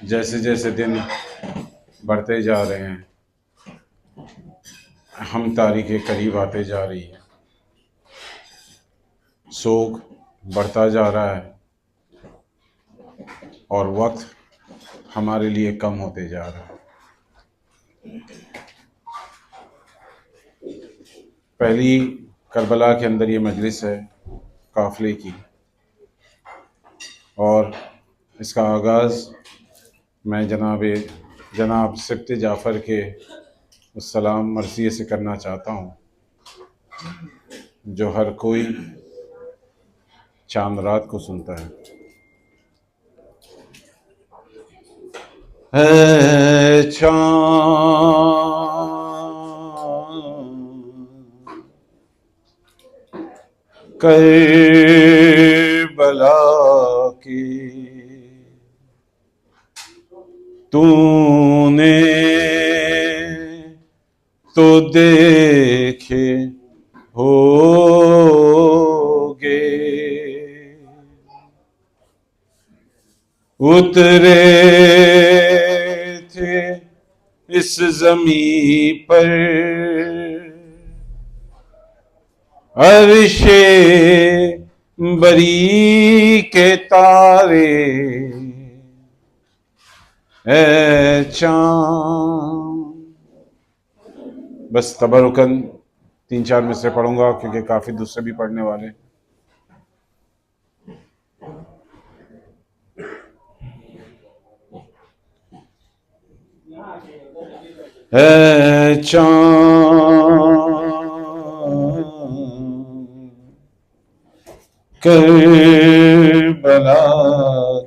جیسے جیسے دن بڑھتے جا رہے ہیں ہم تاریخ کے قریب آتے جا رہی ہے، سوگ بڑھتا جا رہا ہے اور وقت ہمارے لیے کم ہوتے جا رہا ہے۔ پہلی کربلا کے اندر یہ مجلس ہے قافلے کی، اور اس کا آغاز میں جناب سبط جعفر کے السلام مرثیے سے کرنا چاہتا ہوں، جو ہر کوئی چاند رات کو سنتا ہے۔ اے چاند کربلا کی تو نے تو دیکھے ہوگے، اترے تھے اس زمین پر عرش بری کے تارے، اے چاند۔ بس تبرکن 3-4 مصرے پڑھوں گا کیونکہ کافی دوسرے بھی پڑھنے والے۔ اے چاند کربلا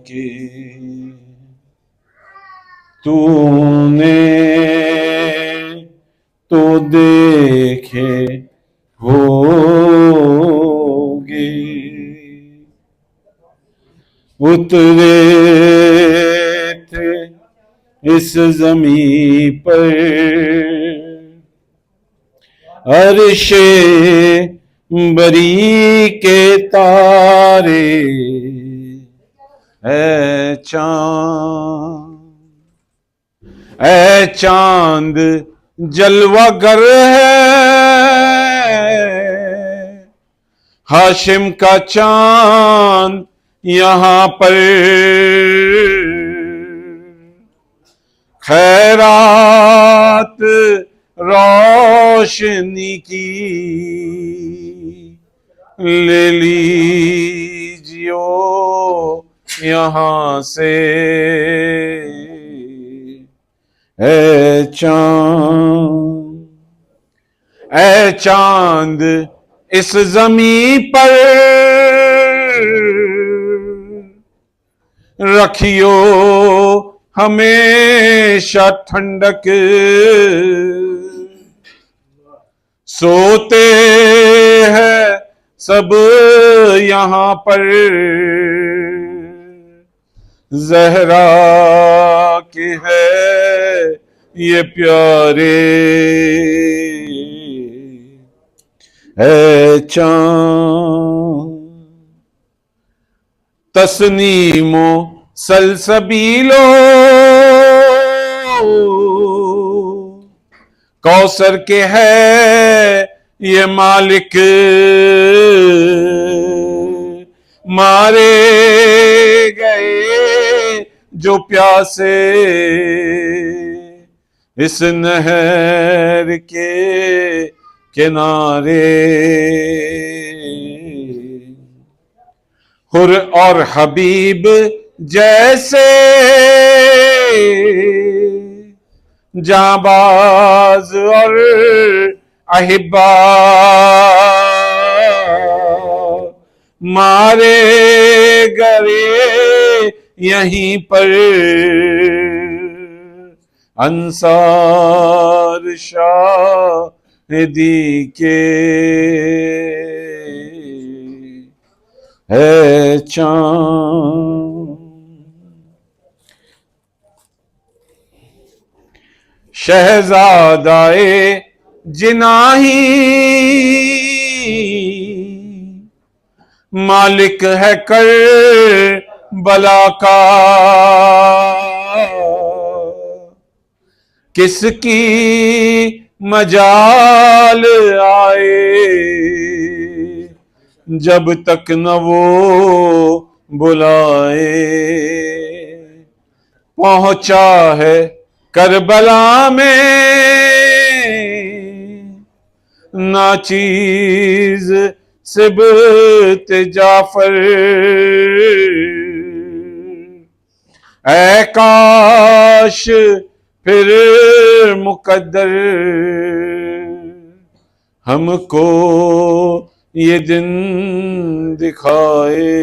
کی تو نے تو دیکھے ہوگے، اترے تھے اس زمین پر عرش بری کے تارے، اے چاند۔ اے چاند جلوہ گر ہے ہاشم کا چاند یہاں پر، خیرات روشنی کی لے لیجیو یہاں سے، اے چاند۔ اے چاند اس زمین پر رکھیو ہمیشہ ٹھنڈک، سوتے ہیں سب یہاں پر زہرا کے ہے یہ پیارے، اے چاند۔ تسنیم و سلسبیلو کوثر کے ہے یہ مالک، مارے گئے جو پیاسے اس نہر کے کنارے، حر اور حبیب جیسے جانباز اور احبا مارے گئے یہیں پر انصار شاہدی کے، اے چاند۔ شہزادائے جناحی مالک ہے کربلا کا، کس کی مجال آئے جب تک نہ وہ بلائے. پہنچا ہے کربلا میں ناچیز سبت جعفر. اے کاش پھر مقدر ہم کو یہ دن دکھائے.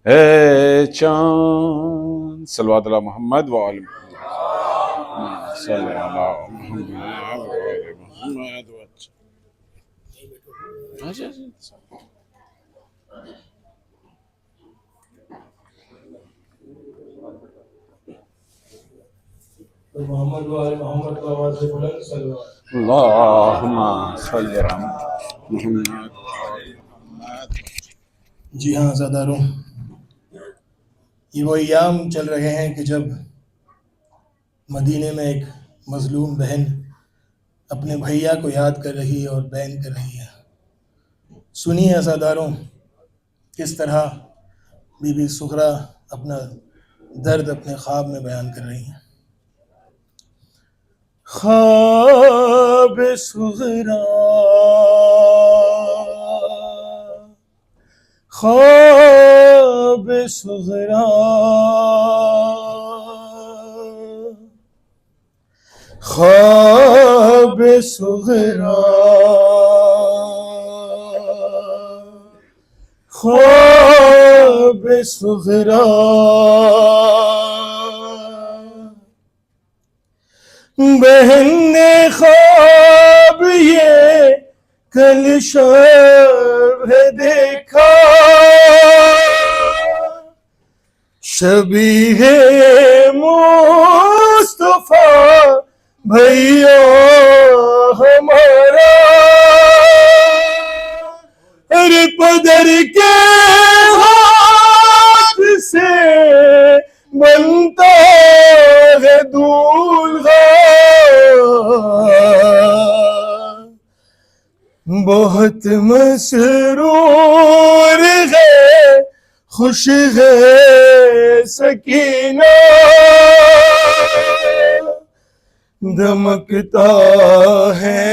اے چاند صلوات علی محمد وآل محمد صلی اللہ محمد محمد وآل محمد کو آواز سے بلند صلوات. اللہم صلی علی محمد. جی ہاں عزاداروں، یہ وہ ایام چل رہے ہیں کہ جب مدینے میں ایک مظلوم بہن اپنے بھیا کو یاد کر رہی ہے اور بین کر رہی ہے. سنیے عزاداروں کس طرح بی بی سغرا اپنا درد اپنے خواب میں بیان کر رہی ہیں. خواب سغرا خواب سغرا خواب سغرا خواب سغرا بہن نے خواب یہ کل شب دیکھا شبیہ مصطفیٰ بھیا ہمارا ارے پدر کے ہاتھ سے بنتا ہے دولہا بہت مسرور ہے خوش ہے سکینہ دمکتا ہے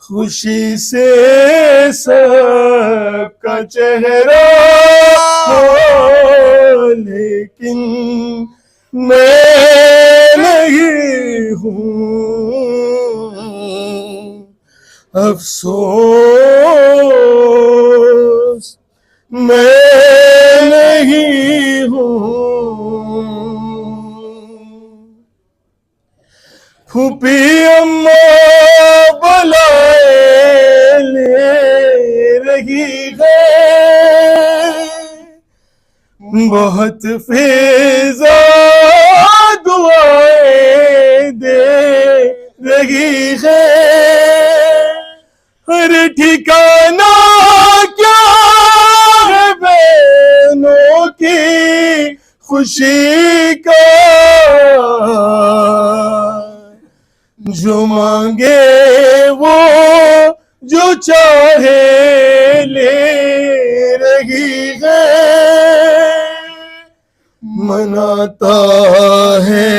خوشی سے سب کا چہرہ لیکن میں نہیں ہوں افسوس میں نہیں ہوں پھوپھی اماں بلائے لے رہی ہے بہت فضا دعائیں دے رہی ہے ہر ٹھکانہ کیا ہے بہنوں کی خوشی کا جو مانگے وہ جو چاہے لے رہی ہے مناتا ہے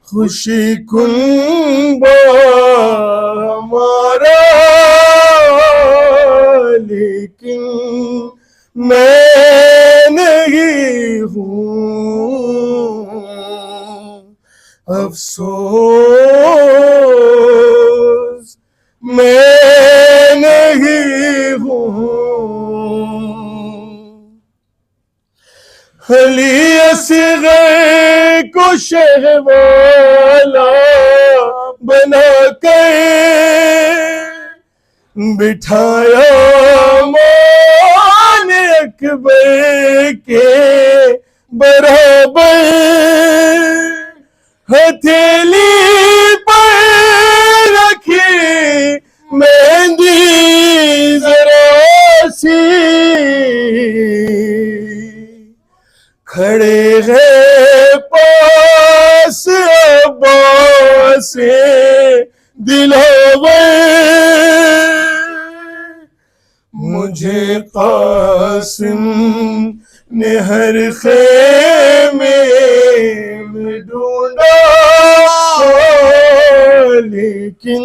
خوشی کنبہ ہمارا لیکن میں نہیں ہوں افسوس میں نہیں ہوں علی اصغر کو شہر والا بنا کر بٹھایا مان اکبر کے برابر ہتھیلی پر رکھی مہندی ذرا سی کھڑے ہیں پاس عباس دلاور، مجھے قاسم نے ہر خیمے میں ڈھونڈا، لیکن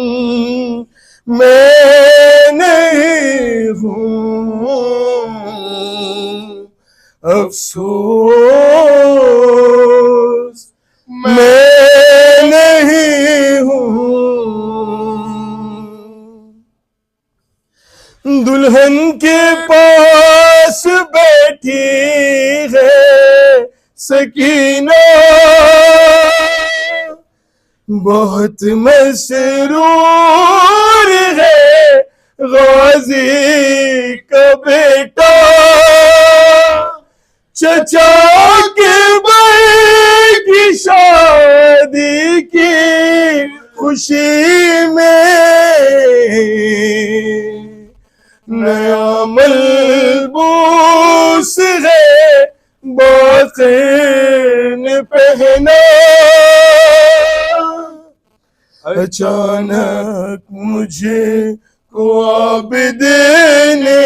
میں نہیں ہوں، افسوس میں نہیں ہوں۔ دلہن کے پاس بیٹھی ہے سکینہ، بہت مسرور ہے غازی کا بیٹا، چچا کے بھائی کی شادی کی خوشی میں نیا ملبوس ہے باقی نے پہنا، اچانک مجھے کو عابد نے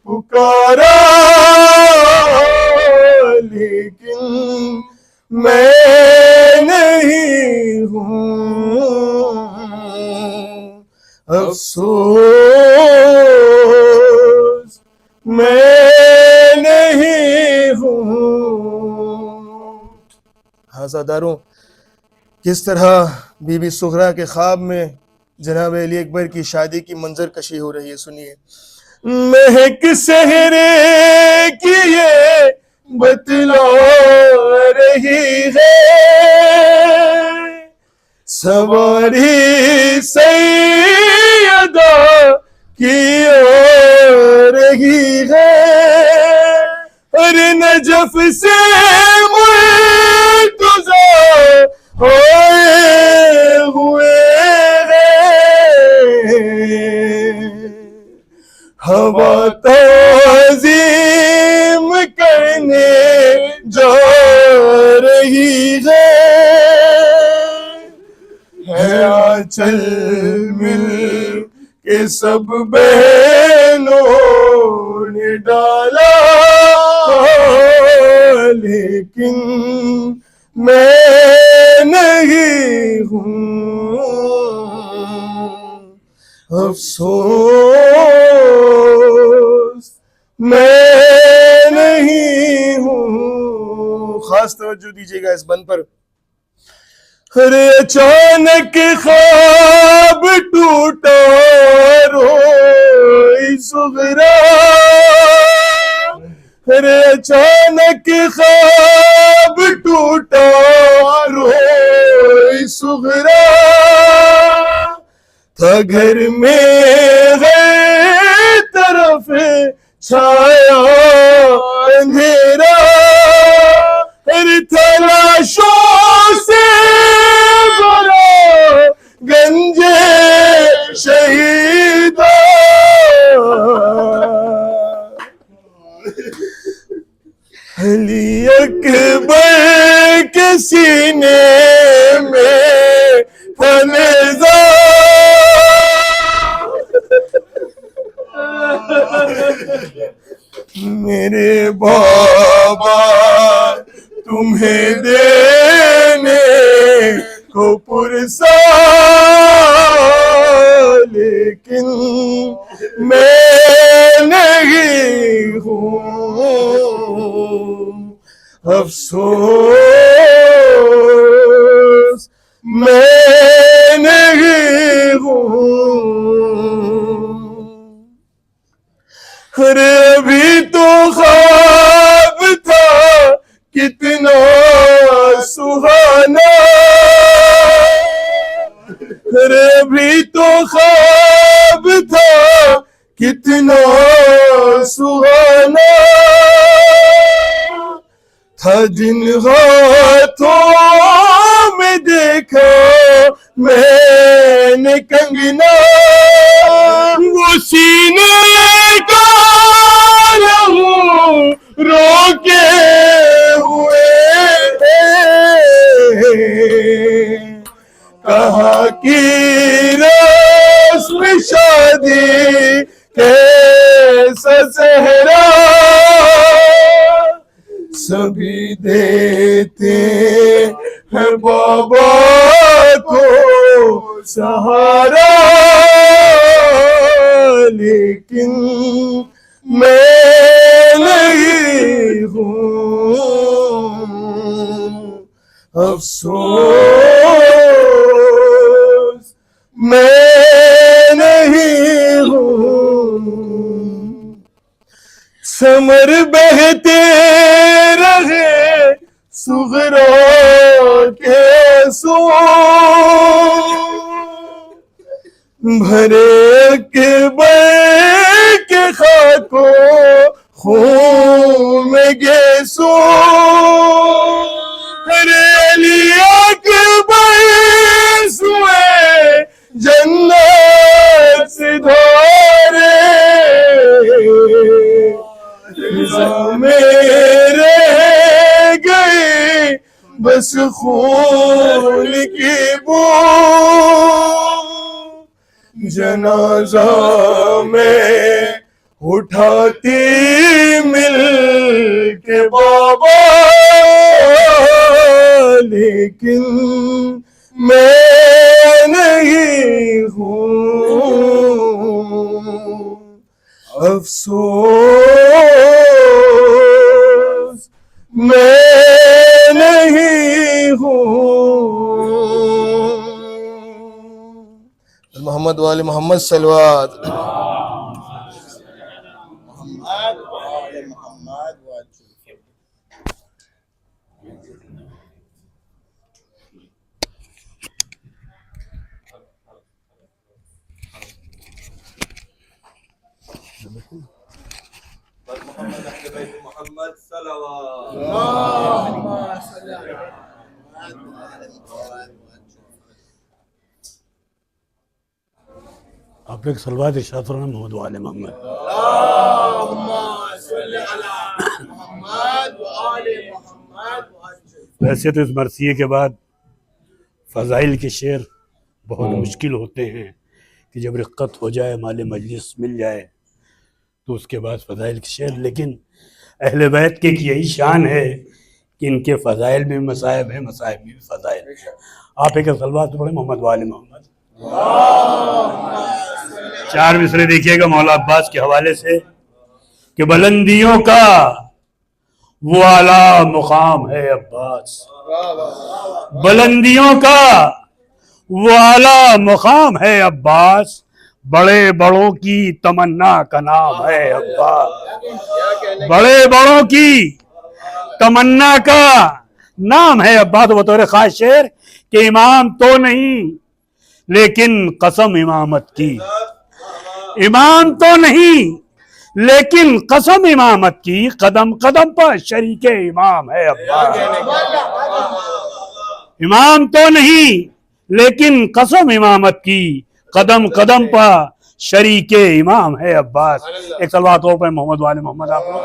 پکارا، لیکن میں نہیں ہوں، افسوس میں نہیں ہوں۔ حاضروں، کس طرح بی بی سغرا کے خواب میں جناب علی اکبر کی شادی کی منظر کشی ہو رہی ہے، سنیے۔ مہک صحرے کی یہ بتلا رہی ہے، سواری سیدہ کی آ رہی ہے، اور نجف سے مرتضی آئے ہوئے ہوا تعظیم کرنے جا رہی ہے، آنچل مل کے سب بہنوں نے ڈالا، لیکن میں نہیں ہوں، افسوس میں نہیں ہوں۔ خاص توجہ دیجیے گا اس بند پر۔ ارے اچانک خواب ٹوٹا روئی سغرا، ارے اچانک خواب ٹوٹا روئی سغرا، تھا گھر میں ہر طرف چھایا اندھیرا، ہر تلاشوں سے بھرا گنج شہیدہ، علی اکبر کے سینے میں تھا نیزہ، میرے بابا تمہیں دینے کو پرسا، لیکن میں نہیں ہوں، افسوس میں نہیں ہوں۔ ارے ابھی تو خواب تھا کتنا سہانا، ارے ابھی تو خواب تھا کتنا سہانا، تھا جن ہاتھوں میں دیکھا میں نے کنگنا، وہ سینے کا لہو رو کے سبھی دیتے ہیں بابا کو سہارا، لیکن میں نہیں ہوں، افسوس میں نہیں ہوں، سمر بہتے رہے صغرا کے سو، بھرے کے کے خاک و خون میں گیسو، ارے علی اکبر سوئے جنت سے دھارے، رضا میرے گئے بس خون کی بو، جنازہ میں اٹھاتی مل کے بابا، لیکن میں نہیں ہوں، افسوس میں نہیں ہوں۔ محمد وآل محمد صلوات۔ محمد صلوات۔ آپ ایک صلوات ارشاد فرمائیں محمد وآل محمد۔ ویسے تو اس مرثیے کے بعد فضائل کے شعر بہت مشکل ہوتے ہیں کہ جب رقت ہو جائے، مال مجلس مل جائے تو اس کے بعد فضائل کے شعر، لیکن اہل بیت کی ایک یہی شان ہے کہ ان کے فضائل میں بھی مصائب ہیں، مصائب میں بھی فضائل ہیں۔ آپ ایک صلوات پڑھیں محمد وآل محمد۔ 4 مصرے دیکھیے گا مولا عباس کے حوالے سے کہ بلندیوں کا وہ اعلیٰ مقام ہے عباس، بلندیوں کا وہ اعلیٰ مقام ہے عباس، بڑے بڑوں کی تمنا کا نام ہے عباس، بڑے بڑوں کی تمنا کا نام ہے عباس۔ بطور خاص شعر کہ امام تو نہیں لیکن قسم امامت کی، امام تو نہیں لیکن قسم امامت کی، قدم قدم پر شریک امام ہے عباس، امام تو نہیں لیکن قسم امامت کی، قدم قدم پر شریک امام ہے عباس۔ ایک صلوات اور پر محمد وآل محمد آپ لوگ۔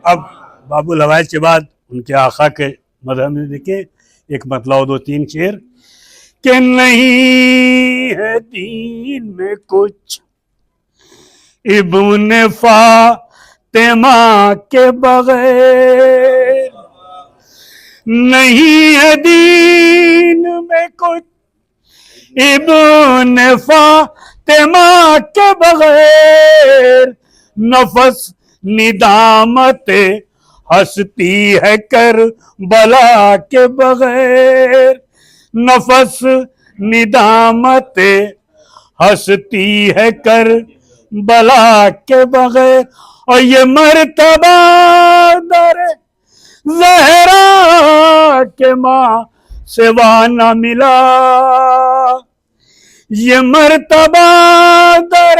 اب باب الحوائج کے بعد ان کے آقا کے مدح میں دیکھیں ایک مطلع 2-3 شعر کہ نہیں ہے دین میں کچھ ابن فاطمہ کے بغیر، نہیں ہے دین میں کچھ ابن فاطمہ کے بغیر، نفس ندامت ہستی ہے کربلا کے بغیر، نفس ندامت ہستی ہے کربلا کے بغیر، اور یہ مرتبہ در زہرا کے ماں سوا نہ ملا، یہ مرتبہ در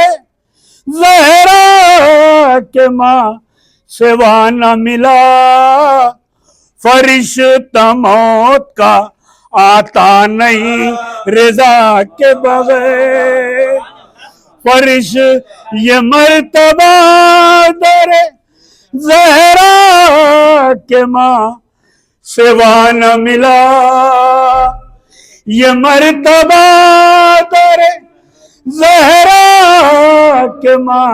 زہرا کے ماں سوا نہ ملا، فرشتہ موت کا آتا نہیں رضا کے بغیر، یہ مرتبہ در زہرا کے ماں سوا نہ ملا، یہ مرتبہ در زہرا کے ماں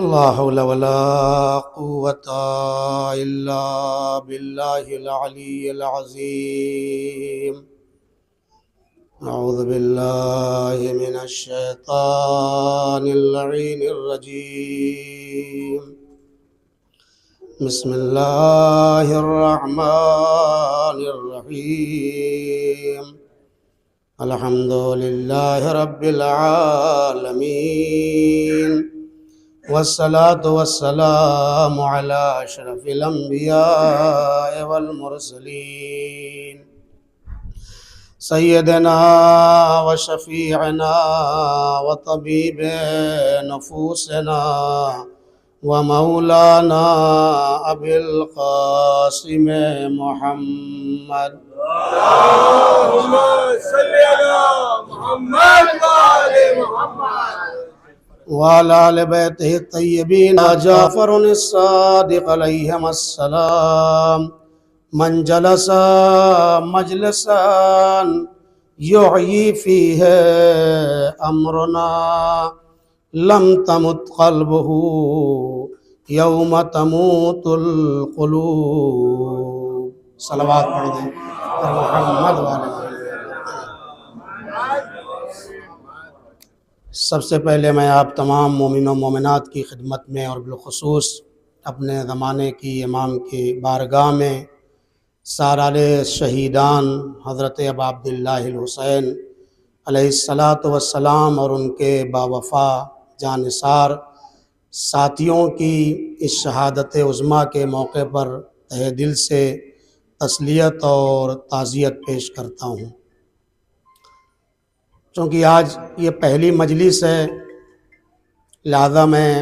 لا حول ولا قوة إلا بالله العلي العظيم. أعوذ بالله من الشيطان اللعين الرجيم. بسم الله الرحمن الرحيم. الحمد لله رب العالمين، والصلاة والسلام على أشرف الأنبياء والمرسلين، سيدنا وشفيعنا وطبيب نفوسنا ومولانا أبي القاسم محمد اللهم صل على محمد وآل محمد وعلى آل بيته الطيبين جعفر الصادق عليهم السلام من جلس مجلسا يحيي فيه أمرنا لم تمت قلبه يوم تموت القلوب صلوات پڑھ دیں اور محمد والے محمد۔ سب سے پہلے میں آپ تمام مومن و مومنات کی خدمت میں اور بالخصوص اپنے زمانے کی امام کی بارگاہ میں سارال شہیدان حضرت ابا عبداللہ الحسین علیہ الصلاۃ والسلام اور ان کے باوفا جانثار ساتھیوں کی اس شہادت عظمیٰ کے موقع پر تہ دل سے تسلیت اور تعزیت پیش کرتا ہوں۔ چونکہ آج یہ پہلی مجلس ہے، لہذا میں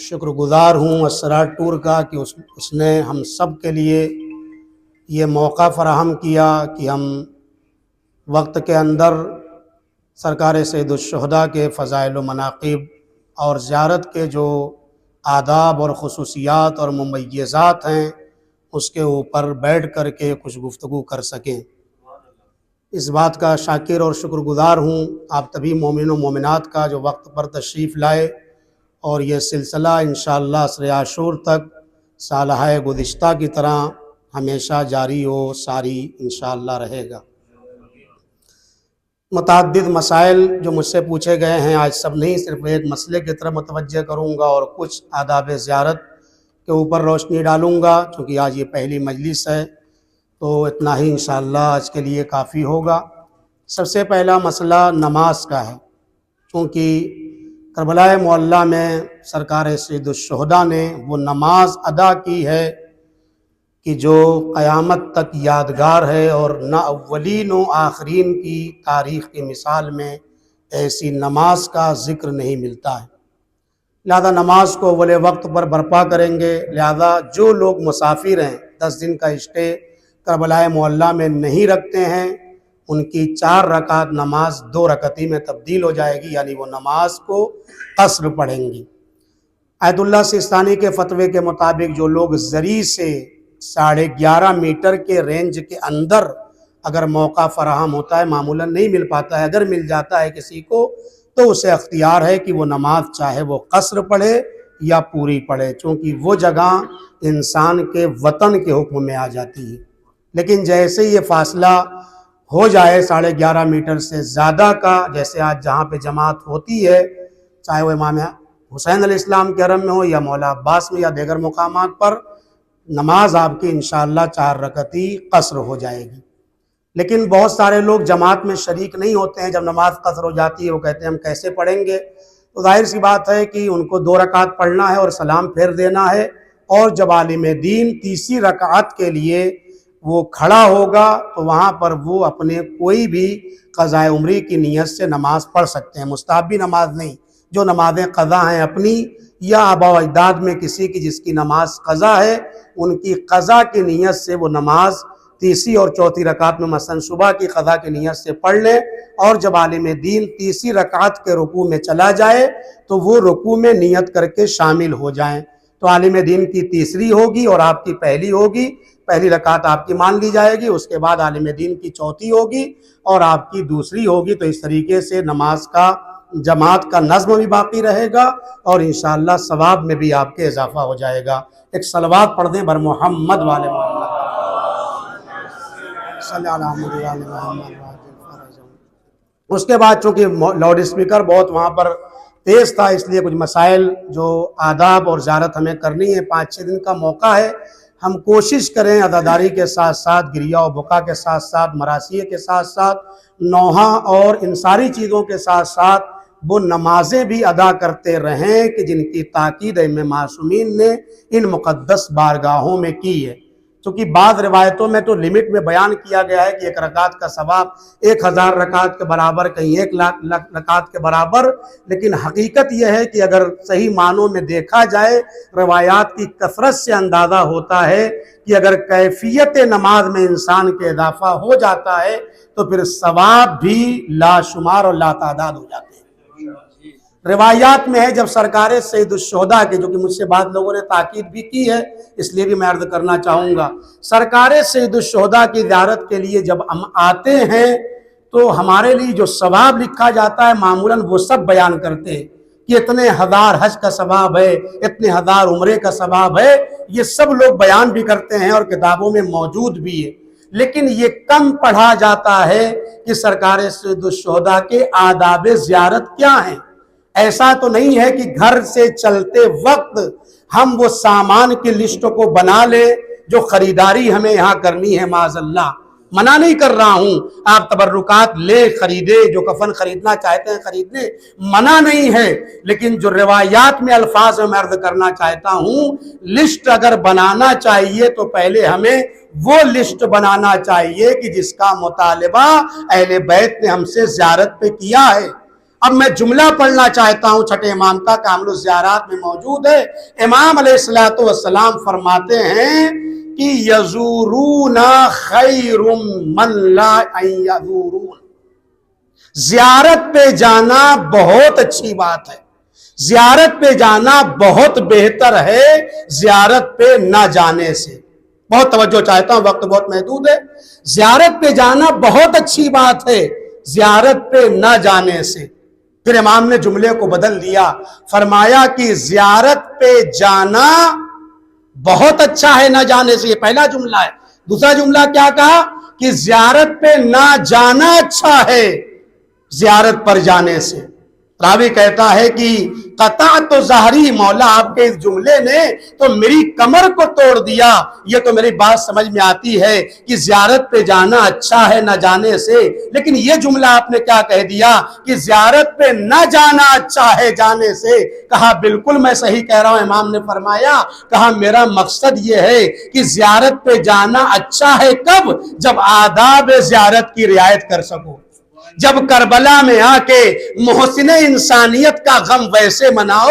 شکر گزار ہوں اسرار ٹور کا کہ اس نے ہم سب کے لیے یہ موقع فراہم کیا کہ ہم وقت کے اندر سرکار سید الشہداء کے فضائل و مناقب اور زیارت کے جو آداب اور خصوصیات اور ممیزات ہیں اس کے اوپر بیٹھ کر کے کچھ گفتگو کر سکیں۔ اس بات کا شاکر اور شکر گزار ہوں آپ تبھی مومن و مومنات کا جو وقت پر تشریف لائے، اور یہ سلسلہ انشاءاللہ عصر عاشور تک سالہ گزشتہ کی طرح ہمیشہ جاری و ساری انشاءاللہ رہے گا۔ متعدد مسائل جو مجھ سے پوچھے گئے ہیں آج سب نہیں، صرف ایک مسئلے کی طرف متوجہ کروں گا اور کچھ آداب زیارت کے اوپر روشنی ڈالوں گا۔ چونکہ آج یہ پہلی مجلس ہے تو اتنا ہی انشاءاللہ آج کے لیے کافی ہوگا۔ سب سے پہلا مسئلہ نماز کا ہے، چونکہ کربلا معلیٰ میں سرکار سید الشہداء نے وہ نماز ادا کی ہے کہ جو قیامت تک یادگار ہے، اور نہ اولین و آخرین کی تاریخ کی مثال میں ایسی نماز کا ذکر نہیں ملتا ہے۔ لہذا نماز کو اول وقت پر برپا کریں گے۔ لہذا جو لوگ مسافر ہیں 10 دن کا اسٹے کربلا معلیٰ میں نہیں رکھتے ہیں، ان کی 4 رکعت نماز 2 رکعتی میں تبدیل ہو جائے گی، یعنی وہ نماز کو قصر پڑھیں گی۔ آیت اللہ سیستانی کے فتوے کے مطابق جو لوگ زری سے 11.5 میٹر کے رینج کے اندر اگر موقع فراہم ہوتا ہے، معمولاً نہیں مل پاتا ہے، اگر مل جاتا ہے کسی کو تو اسے اختیار ہے کہ وہ نماز چاہے وہ قصر پڑھے یا پوری پڑھے، چونکہ وہ جگہ انسان کے وطن کے حکم میں آ جاتی ہے۔ لیکن جیسے یہ فاصلہ ہو جائے 11.5 میٹر سے زیادہ کا، جیسے آج جہاں پہ جماعت ہوتی ہے، چاہے وہ امام حسین علیہ السلام کے حرم میں ہو یا مولا عباس میں یا دیگر مقامات پر، نماز آپ کی انشاءاللہ 4 رکعتی قصر ہو جائے گی۔ لیکن بہت سارے لوگ جماعت میں شریک نہیں ہوتے ہیں، جب نماز قصر ہو جاتی ہے وہ کہتے ہیں ہم کیسے پڑھیں گے؟ تو ظاہر سی بات ہے کہ ان کو 2 رکعت پڑھنا ہے اور سلام پھیر دینا ہے، اور جب عالم دین تیسری رکعت کے لیے وہ کھڑا ہوگا تو وہاں پر وہ اپنے کوئی بھی قضاء عمری کی نیت سے نماز پڑھ سکتے ہیں، مستحبی نماز نہیں۔ جو نمازیں قضا ہیں اپنی یا آباء و اجداد میں کسی کی جس کی نماز قضا ہے، ان کی قضا کی نیت سے وہ نماز تیسری اور چوتھی رکعت میں مثلا صبح کی قضا کی نیت سے پڑھ لیں، اور جب عالم دین تیسری رکعت کے رکوع میں چلا جائے تو وہ رکوع میں نیت کر کے شامل ہو جائیں، تو عالم دین کی تیسری ہوگی اور آپ کی پہلی ہوگی، پہلی رکعت آپ کی مان لی جائے گی، اس کے بعد عالم دین کی چوتھی ہوگی اور آپ کی دوسری ہوگی۔ تو اس طریقے سے نماز کا جماعت کا نظم بھی باقی رہے گا اور انشاءاللہ ثواب میں بھی آپ کے اضافہ ہو جائے گا۔ ایک صلوات پڑھ دیں بر محمد والے محمد صلی اللہ علیہ وسلم۔ اس کے بعد چونکہ لاؤڈ اسپیکر بہت وہاں پر تیز تھا، اس لیے کچھ مسائل جو آداب اور زیارت ہمیں کرنی ہے، 5-6 دن کا موقع ہے، ہم کوشش کریں عزاداری کے ساتھ ساتھ گریہ و بکا کے ساتھ ساتھ مراسیے کے ساتھ ساتھ نوحہ اور ان ساری چیزوں کے ساتھ ساتھ وہ نمازیں بھی ادا کرتے رہیں کہ جن کی تاکید ائمہ معصومین نے ان مقدس بارگاہوں میں کی ہے۔ چونکہ بعض روایتوں میں تو لمٹ میں بیان کیا گیا ہے کہ 1 رکعت کا ثواب 1000 رکعت کے برابر، کہیں 1 لاکھ رکعت کے برابر، لیکن حقیقت یہ ہے کہ اگر صحیح معنوں میں دیکھا جائے روایات کی کثرت سے اندازہ ہوتا ہے کہ اگر کیفیت نماز میں انسان کے اضافہ ہو جاتا ہے تو پھر ثواب بھی لاشمار اور لا تعداد ہو جاتے ہیں۔ روایات میں ہے جب سرکار سید الشہداء کے، جو کہ مجھ سے بعض لوگوں نے تاکید بھی کی ہے اس لیے بھی میں عرض کرنا چاہوں گا، سرکار سید الشہداء کی زیارت کے لیے جب ہم آتے ہیں تو ہمارے لیے جو ثواب لکھا جاتا ہے معمولاً وہ سب بیان کرتے ہیں کہ اتنے 1000 حج کا ثواب ہے، اتنے 1000 عمرے کا ثواب ہے، یہ سب لوگ بیان بھی کرتے ہیں اور کتابوں میں موجود بھی ہے، لیکن یہ کم پڑھا جاتا ہے کہ سرکار سید الشہداء کے آداب زیارت کیا ہیں۔ ایسا تو نہیں ہے کہ گھر سے چلتے وقت ہم وہ سامان کی لسٹ کو بنا لیں جو خریداری ہمیں یہاں کرنی ہے، معاذ اللہ، منع نہیں کر رہا ہوں، آپ تبرکات لے خریدے، جو کفن خریدنا چاہتے ہیں خریدنے، منع نہیں ہے، لیکن جو روایات میں الفاظ میں عرض کرنا چاہتا ہوں، لسٹ اگر بنانا چاہیے تو پہلے ہمیں وہ لسٹ بنانا چاہیے کہ جس کا مطالبہ اہل بیت نے ہم سے زیارت پہ کیا ہے۔ اب میں جملہ پڑھنا چاہتا ہوں چھٹے امام کا، کامل الزیارات میں موجود ہے۔ امام علیہ السلام فرماتے ہیں کہ یزورون خیر من لا یزورون، زیارت پہ جانا بہت اچھی بات ہے، زیارت پہ جانا بہت بہتر ہے زیارت پہ نہ جانے سے۔ بہت توجہ چاہتا ہوں، وقت بہت محدود ہے۔ زیارت پہ جانا بہت اچھی بات ہے زیارت پہ نہ جانے سے۔ پھر امام نے جملے کو بدل دیا، فرمایا کہ زیارت پہ جانا بہت اچھا ہے نہ جانے سے، یہ پہلا جملہ ہے۔ دوسرا جملہ کیا کہا کہ زیارت پہ نہ جانا اچھا ہے زیارت پر جانے سے۔ راوی کہتا ہے کہ قطعت ظہری، مولا آپ کے اس جملے نے تو میری کمر کو توڑ دیا۔ یہ تو میری بات سمجھ میں آتی ہے کہ زیارت پہ جانا اچھا ہے نہ جانے سے، لیکن یہ جملہ آپ نے کیا کہہ دیا کہ زیارت پہ نہ جانا اچھا ہے جانے سے۔ کہا بالکل میں صحیح کہہ رہا ہوں۔ امام نے فرمایا، کہا میرا مقصد یہ ہے کہ زیارت پہ جانا اچھا ہے کب؟ جب آداب زیارت کی رعایت کر سکو، جب کربلا میں آ کے محسن انسانیت کا غم ویسے مناؤ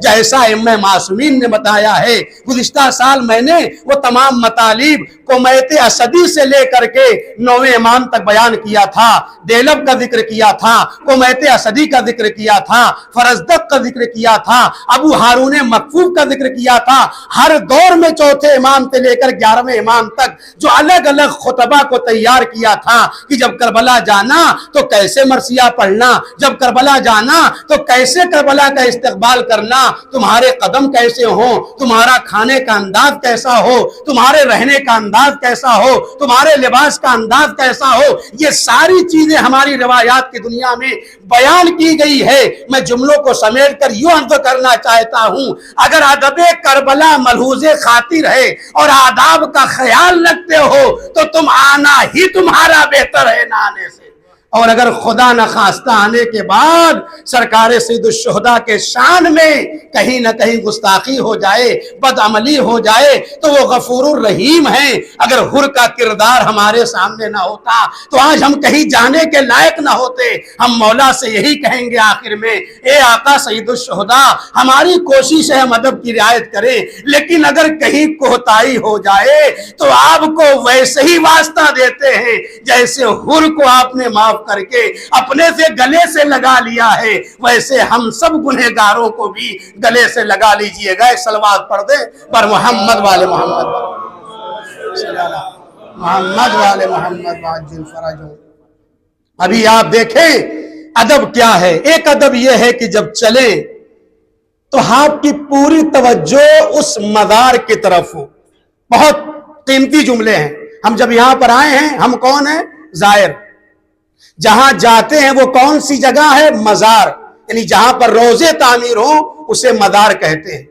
جیسا ائمہ معصومین نے بتایا ہے۔ گزشتہ سال میں نے وہ تمام مطالب قمیت اسدی سے لے کر کے 9ویں امام تک بیان کیا تھا، دیلب کا ذکر کیا تھا، قمیت اسدی کا ذکر کیا تھا، فرزدق کا ذکر کیا تھا، ابو ہارون مکفوف کا ذکر کیا تھا۔ ہر دور میں چوتھے امام سے لے کر 11ویں امام تک جو الگ الگ خطبہ کو تیار کیا تھا کہ جب کربلا جانا تو کیسے مرثیہ پڑھنا، جب کربلا جانا تو کیسے کربلا کا استقبال کرنا، تمہارے قدم کیسے ہوں، تمہارا کھانے کا انداز کیسا ہو، تمہارے رہنے کا انداز کیسا ہو، تمہارے لباس کا انداز کیسا ہو، یہ ساری چیزیں ہماری روایات کی دنیا میں بیان کی گئی ہے۔ میں جملوں کو سمیٹ کر یوں عرض کرنا چاہتا ہوں، اگر ادب کربلا ملحوظ خاطر ہے اور آداب کا خیال رکھتے ہو تو تم آنا ہی تمہارا بہتر ہے نہ آنے سے۔ اور اگر خدا نخواستہ آنے کے بعد سرکار سید الشہداء کے شان میں کہیں نہ کہیں گستاخی ہو جائے، بدعملی ہو جائے تو وہ غفور الرحیم ہیں۔ اگر حر کا کردار ہمارے سامنے نہ ہوتا تو آج ہم کہیں جانے کے لائق نہ ہوتے۔ ہم مولا سے یہی کہیں گے آخر میں، اے آقا سید الشہداء، ہماری کوشش ہے ہم ادب کی رعایت کریں، لیکن اگر کہیں کوتاہی ہو جائے تو آپ کو ویسے ہی واسطہ دیتے ہیں جیسے حر کو آپ نے معاف کر کے اپنے سے گلے سے لگا لیا ہے، ویسے ہم سب گنہگاروں کو بھی گلے سے لگا لیجئے گا۔ ایک صلوات پڑھ دیں پر محمد والے محمد، محمد والے محمد واجل فرجوں۔ ابھی آپ دیکھیں ادب کیا ہے۔ ایک ادب یہ ہے کہ جب چلیں تو آپ کی پوری توجہ اس مزار کی طرف ہو۔ بہت قیمتی جملے ہیں۔ ہم جب یہاں پر آئے ہیں، ہم کون ہیں؟ زائر۔ جہاں جاتے ہیں وہ کون سی جگہ ہے؟ مزار، یعنی جہاں پر روضے تعمیر ہوں اسے مزار کہتے ہیں۔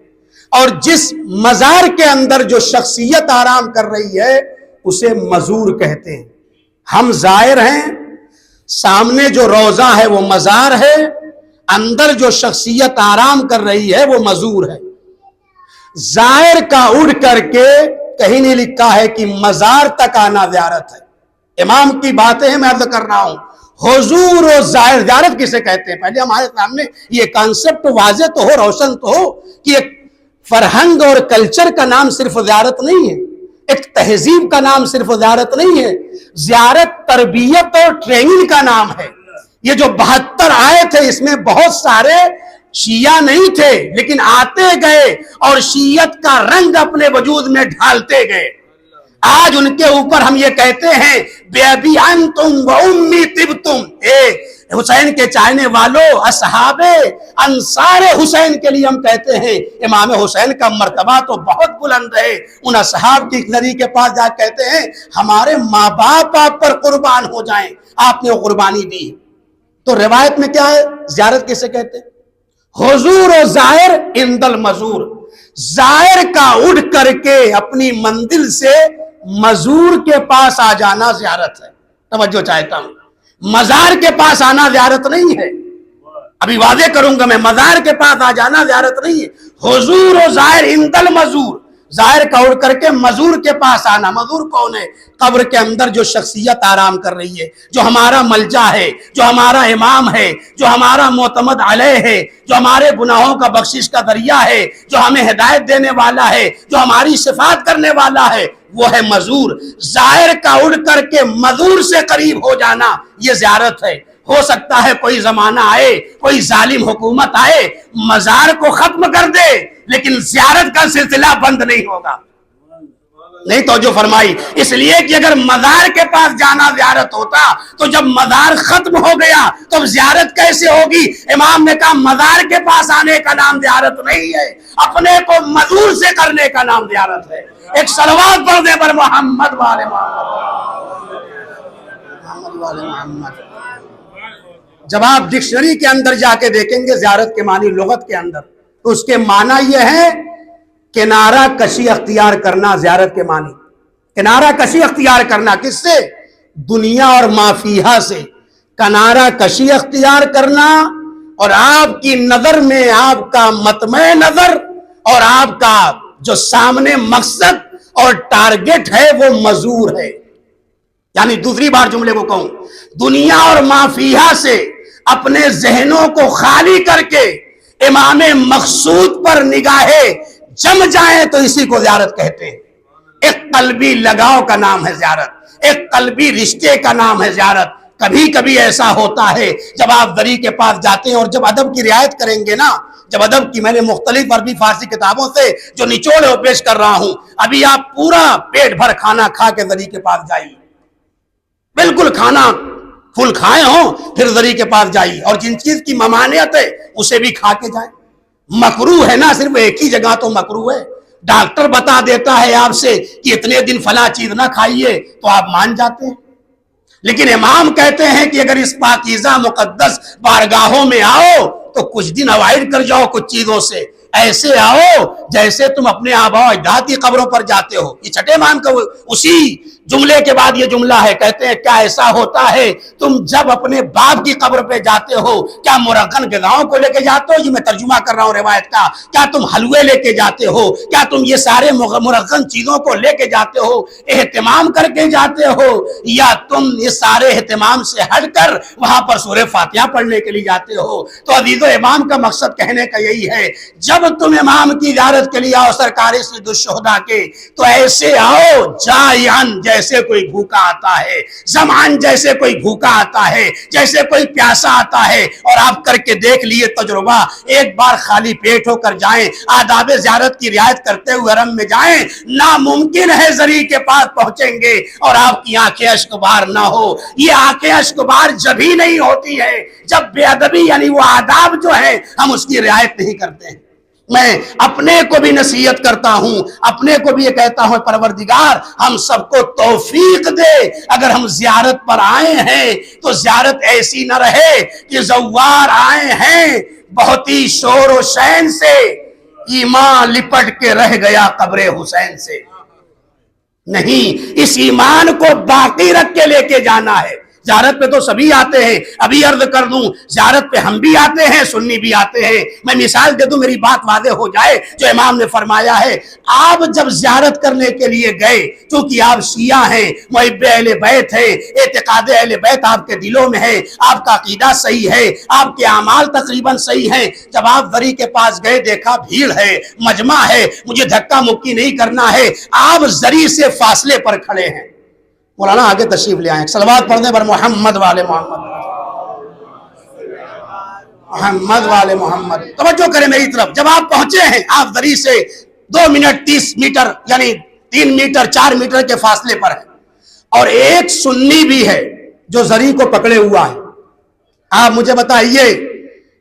اور جس مزار کے اندر جو شخصیت آرام کر رہی ہے اسے مزور کہتے ہیں۔ ہم زائر ہیں، سامنے جو روضہ ہے وہ مزار ہے، اندر جو شخصیت آرام کر رہی ہے وہ مزور ہے۔ زائر کا اڑ کر کے کہیں نہیں لکھا ہے کہ مزار تک آنا زیارت ہے. امام کی باتیں میں عرض کر رہا ہوں. حضور و زائر زیارت کسے کہتے ہیں؟ پہلے ہمارے سامنے یہ کانسیپٹ واضح تو ہو، روشن تو ہو کہ ایک فرہنگ اور کلچر کا نام صرف زیارت نہیں ہے، ایک تہذیب کا نام صرف زیارت نہیں ہے. زیارت تربیت اور ٹریننگ کا نام ہے. یہ جو 72 آئے تھے اس میں بہت سارے شیعہ نہیں تھے، لیکن آتے گئے اور شیعت کا رنگ اپنے وجود میں ڈھالتے گئے. آج ان کے اوپر ہم یہ کہتے ہیں بے ابی انتم و امی طبتم، اے حسین کے چاہنے والوں، اصحاب انصار حسین کے لیے ہم کہتے ہیں امام حسین کا مرتبہ تو بہت بلند ہے. ان اصحاب کی نبی کے پاس جا کہتے ہیں ہمارے ماں باپ آپ پر قربان ہو جائیں، آپ نے وہ قربانی دی. تو روایت میں کیا ہے؟ زیارت کسے کہتے ہیں؟ حضور و زائر عند المزور. زائر کا اٹھ کر کے اپنی منزل سے مزور کے پاس آ جانا زیارت ہے. توجہ چاہتا ہوں، مزار کے پاس آنا زیارت نہیں ہے. ابھی واضح کروں گا میں، مزار کے پاس آ جانا زیارت نہیں ہے. حضور و زائر عند المزور، زائر کا اڑ کر کے مزور کے پاس آنا. مزور کون ہے؟ قبر کے اندر جو شخصیت آرام کر رہی ہے، جو ہمارا ملجا ہے، جو ہمارا امام ہے، جو ہمارا معتمد علیہ ہے، جو ہمارے گناہوں کا بخشش کا ذریعہ ہے، جو ہمیں ہدایت دینے والا ہے، جو ہماری شفاعت کرنے والا ہے، وہ ہے مزور. زائر کا اڑ کر کے مزور سے قریب ہو جانا یہ زیارت ہے. ہو سکتا ہے کوئی زمانہ آئے، کوئی ظالم حکومت آئے، مزار کو ختم کر دے، لیکن زیارت کا سلسلہ بند نہیں ہوگا. نہیں توجہ فرمائی. اس لیے کہ اگر مزار کے پاس جانا زیارت ہوتا تو جب مزار ختم ہو گیا تو زیارت کیسے ہوگی؟ امام نے کہا مزار کے پاس آنے کا نام زیارت نہیں ہے، اپنے کو مزور سے کرنے کا نام زیارت ہے. ایک صلوات پڑھ دے پر محمد والے محمد. جب آپ ڈکشنری کے اندر جا کے دیکھیں گے زیارت کے معنی لغت کے اندر، تو اس کے معنی یہ ہے کنارہ کشی اختیار کرنا. زیارت کے معنی کنارہ کشی اختیار کرنا. کس سے؟ دنیا اور ما فیہا سے کنارہ کشی اختیار کرنا. اور آپ کی نظر میں آپ کا مطمع نظر اور آپ کا جو سامنے مقصد اور ٹارگٹ ہے وہ مزور ہے. یعنی دوسری بار جملے کو کہوں، دنیا اور ما فیہا سے اپنے ذہنوں کو خالی کر کے امام مقصود پر نگاہیں جم جائیں تو اسی کو زیارت کہتے ہیں. ایک قلبی لگاؤ کا نام ہے زیارت، ایک قلبی رشتے کا نام ہے زیارت. کبھی کبھی ایسا ہوتا ہے جب آپ دری کے پاس جاتے ہیں اور جب ادب کی رعایت کریں گے نا، جب ادب کی میں نے مختلف عربی فارسی کتابوں سے جو نچوڑ ہے وہ پیش کر رہا ہوں. ابھی آپ پورا پیٹ بھر کھانا کھا کے دری کے پاس جائیے، بالکل کھانا فل کھائے ہوں پھر دری کے پاس جائیے، اور جن چیز کی ممانعت ہے اسے بھی کھا کے جائیں. مکروہ ہے نا، صرف ایک ہی جگہ تو مکروہ ہے. ڈاکٹر بتا دیتا ہے آپ سے کہ اتنے دن فلاں چیز نہ کھائیے تو آپ مان جاتے ہیں. لیکن امام کہتے ہیں کہ اگر اس پاکیزہ مقدس بارگاہوں میں آؤ تو کچھ دن اوائڈ کر جاؤ کچھ چیزوں سے. ایسے آؤ جیسے تم اپنے آباء و اجداد کی قبروں پر جاتے ہو. یہ چھٹے امام کا اسی جملے کے بعد یہ جملہ ہے. کہتے ہیں کیا ایسا ہوتا ہے تم جب اپنے باپ کی قبر پہ جاتے ہو کیا مرغن غذاؤں کو لے کے جاتے ہو؟ یہ میں ترجمہ کر رہا ہوں روایت کا. کیا تم حلوے لے کے جاتے ہو؟ کیا تم یہ سارے مرغن چیزوں کو لے کے جاتے ہو؟ اہتمام کر کے جاتے ہو؟ یا تم یہ سارے اہتمام سے ہٹ کر وہاں پر سورہ فاتحہ پڑھنے کے لیے جاتے ہو؟ تو عزیز و امام کا مقصد کہنے کا یہی ہے، جب تم امام کی زیارت کے لیے آؤ سرکار سید الشہداء کے، تو ایسے آؤ جائعن جیسے کوئی بھوکا آتا ہے، زمان جیسے کوئی بھوکا آتا ہے، جیسے کوئی پیاسا آتا ہے. اور آپ کر کے دیکھ لیے تجربہ، ایک بار خالی پیٹ ہو کر جائیں، آداب زیارت کی رعایت کرتے ہوئے حرم میں جائیں، ناممکن ہے زری کے پاس پہنچیں گے اور آپ کی آنکھیں اشک بار نہ ہو. یہ آنکھیں اشک بار جب ہی نہیں ہوتی ہے جب بے ادبی یعنی وہ آداب جو ہے ہم اس کی رعایت نہیں کرتے ہیں. میں اپنے کو بھی نصیحت کرتا ہوں، اپنے کو بھی یہ کہتا ہوں پروردگار ہم سب کو توفیق دے. اگر ہم زیارت پر آئے ہیں تو زیارت ایسی نہ رہے کہ زوار آئے ہیں بہت ہی شور و شین سے، ایمان لپٹ کے رہ گیا قبر حسین سے. نہیں، اس ایمان کو باقی رکھ کے لے کے جانا ہے. زیارت پہ تو سبھی آتے ہیں. ابھی عرض کر دوں زیارت پہ ہم بھی آتے ہیں, سنی بھی آتے ہیں. میں مثال دے دوں میری بات واضح ہو جائے. جو امام نے فرمایا ہے آپ جب زیارت کرنے کے لیے گئے, چونکہ آپ شیعہ ہیں, محب اہل بیت ہیں, اعتقاد اہل بیت آپ کے دلوں میں ہے, آپ کا عقیدہ صحیح ہے, آپ کے اعمال تقریباً صحیح ہیں. جب آپ وری کے پاس گئے دیکھا بھیڑ ہے, مجمع ہے, مجھے دھکا مکی نہیں کرنا ہے, آپ زری سے فاصلے پر کھڑے ہیں. مولانا آگے تشریف لے آئیں, صلوات پڑھنے پر محمد والے محمد, محمد والے محمد. توجہ کریں میری طرف. جب آپ پہنچے ہیں آپ زری سے 2 منٹ 30 میٹر یعنی 3 میٹر 4 میٹر کے فاصلے پر ہے, اور ایک سنی بھی ہے جو زری کو پکڑے ہوا ہے. آپ مجھے بتائیے,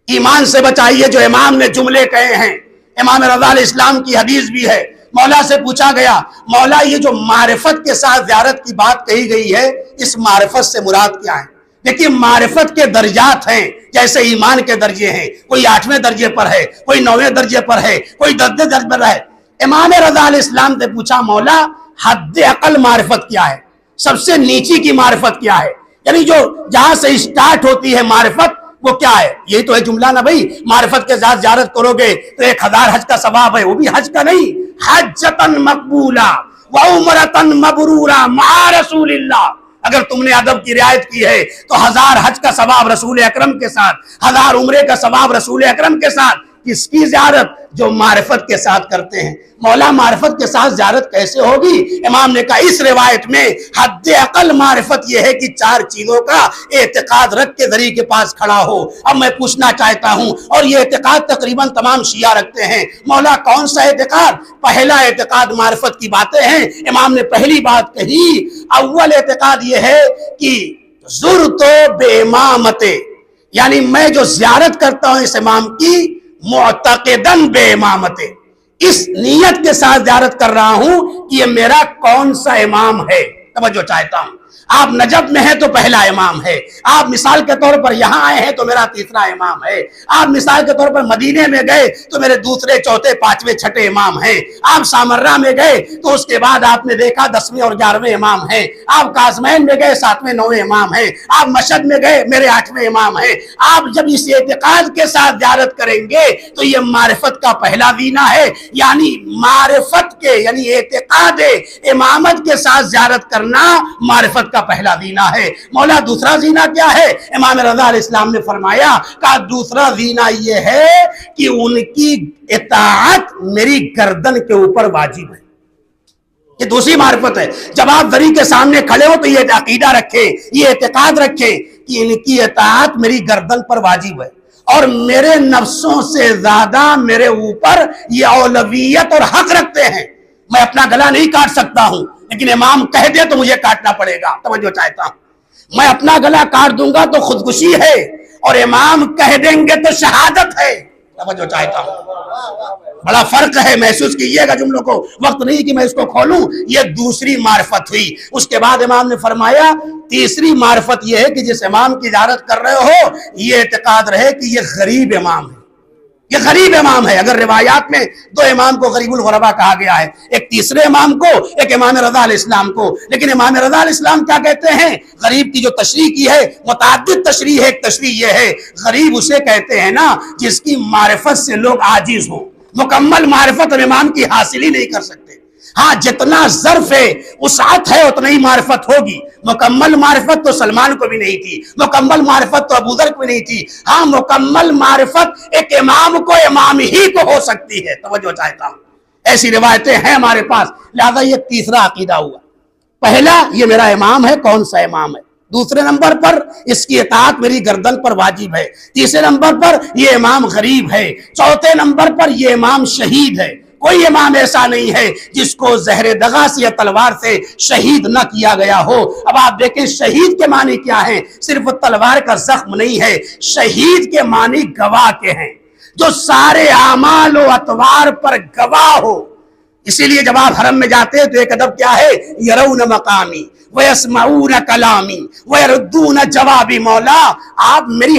ایمان سے بچائیے. جو امام نے جملے کہے ہیں, امام رضا علیہ السلام کی حدیث بھی ہے. مولا سے پوچھا گیا, مولا یہ جو معرفت کے ساتھ زیارت کی بات کہی گئی ہے, اس معرفت سے مراد کیا ہے؟ دیکھیے معرفت کے درجات ہیں, جیسے ایمان کے درجے ہیں. کوئی 8ویں درجے پر ہے, کوئی 9ویں درجے پر ہے, کوئی 10ویں درجے پر ہے. امام رضا علیہ السلام سے پوچھا, مولا حد اقل معرفت کیا ہے, سب سے نیچی کی معرفت کیا ہے؟ یعنی جو جہاں سے اسٹارٹ ہوتی ہے معرفت وہ کیا ہے؟ یہی تو ہے جملہ نا بھائی. معرفت کے ساتھ زیارت کرو گے تو 1000 حج کا ثواب ہے, وہ بھی حج کا نہیں, حجتن مقبولہ و عمرتن مبرورہ مع رسول اللہ. اگر تم نے ادب کی رعایت کی ہے تو 1000 حج کا ثواب رسول اکرم کے ساتھ, 1000 عمرے کا ثواب رسول اکرم کے ساتھ. کس کی زیارت؟ جو معرفت کے ساتھ کرتے ہیں. مولا معرفت کے ساتھ زیارت کیسے ہوگی؟ امام نے کہا اس روایت میں حد اقل معرفت یہ ہے کہ 4 چیزوں کا اعتقاد رکھ کے ذریعے کے پاس کھڑا ہو. اب میں پوچھنا چاہتا ہوں, اور یہ اعتقاد تقریباً تمام شیعہ رکھتے ہیں, مولا کون سا اعتقاد؟ پہلا اعتقاد معرفت کی باتیں ہیں. امام نے پہلی بات کہی, اول اعتقاد یہ ہے کہ زرت بے امامت, یعنی میں جو زیارت کرتا ہوں اس امام کی, معتقدن بے امامت, اس نیت کے ساتھ زیارت کر رہا ہوں کہ یہ میرا کون سا امام ہے. توجہ چاہتا ہوں. آپ نجف میں ہیں تو پہلا امام ہے, آپ مثال کے طور پر یہاں آئے ہیں تو میرا تیسرا امام ہے, آپ مثال کے طور پر مدینے میں گئے تو میرے دوسرے, چوتھے, 5ویں, 6ٹھے امام ہیں, آپ سامرہ میں گئے تو اس کے بعد آپ نے دیکھا 10ویں اور 11ویں امام ہیں, آپ کاظمین میں گئے 7ویں 9ویں امام ہیں, آپ مشہد میں گئے میرے 8ویں امام ہیں. آپ جب اس اعتقاد کے ساتھ زیارت کریں گے تو یہ معرفت کا پہلا زینہ ہے, یعنی معرفت کے یعنی اعتقاد امامت کے ساتھ زیارت کرنا معرفت کا پہلا زینہ ہے. مولا دوسرا زینہ کیا ہے؟ امام رضا علیہ السلام نے فرمایا کہ دوسرا زینہ یہ ہے کہ ان کی اطاعت میری گردن کے اوپر واجب ہے. یہ دوسری معرفت ہے. جب آپ ذری کے سامنے کھڑے ہو تو یہ عقیدہ رکھیں, یہ اعتقاد رکھیں کہ ان کی اطاعت میری گردن پر واجب ہے, اور میرے نفسوں سے زیادہ میرے اوپر یہ اولویت اور حق رکھتے ہیں. میں اپنا گلا نہیں کاٹ سکتا ہوں, لیکن امام کہہ دے تو مجھے کاٹنا پڑے گا. توجہ چاہتا ہوں. میں اپنا گلا کاٹ دوں گا تو خودکشی ہے, اور امام کہہ دیں گے تو شہادت ہے. توجہ چاہتا ہوں. بڑا فرق ہے, محسوس کیجئے گا جملوں کو. وقت نہیں کہ میں اس کو کھولوں. یہ دوسری معرفت ہوئی. اس کے بعد امام نے فرمایا تیسری معرفت یہ ہے کہ جس امام کی زیارت کر رہے ہو یہ اعتقاد رہے کہ یہ غریب امام ہے, یہ غریب امام ہے. اگر روایات میں 2 امام کو غریب الغربا کہا گیا ہے, ایک تیسرے امام کو, ایک امام رضا علیہ السلام کو. لیکن امام رضا علیہ السلام کیا کہتے ہیں؟ غریب کی جو تشریح کی ہے متعدد تشریح ہے. ایک تشریح یہ ہے غریب اسے کہتے ہیں نا جس کی معرفت سے لوگ عاجز ہوں. مکمل معرفت اور امام کی حاصل ہی نہیں کر سکتے. ہاں جتنا ظرف ہے وسعت ہے اتنا ہی معرفت ہوگی. مکمل معرفت تو سلمان کو بھی نہیں تھی, مکمل معرفت تو ابوذر کو بھی نہیں تھی. ہاں مکمل معرفت ایک امام کو امام ہی کو ہو سکتی ہے. توجہ چاہتا ہوں. ایسی روایتیں ہیں ہمارے پاس. لہذا یہ تیسرا عقیدہ ہوا. پہلا یہ میرا امام ہے, کون سا امام ہے. دوسرے نمبر پر اس کی اطاعت میری گردن پر واجب ہے. تیسرے نمبر پر یہ امام غریب ہے. چوتھے نمبر پر یہ امام شہید ہے. کوئی امام ایسا نہیں ہے جس کو زہر دغا سے یا تلوار سے شہید نہ کیا گیا ہو. اب آپ دیکھیں شہید کے معنی کیا ہیں. صرف تلوار کا زخم نہیں ہے, شہید کے معنی گواہ کے ہیں, جو سارے اعمال و اطوار پر گواہ ہو. اسی لیے جب آپ حرم میں جاتے ہیں تو ایک ادب کیا ہے؟ یرون مقامی وَيَسْمَعُونَ كَلَامِي وَيَرُدُّونَ جَوَابِ. مولا آپ میری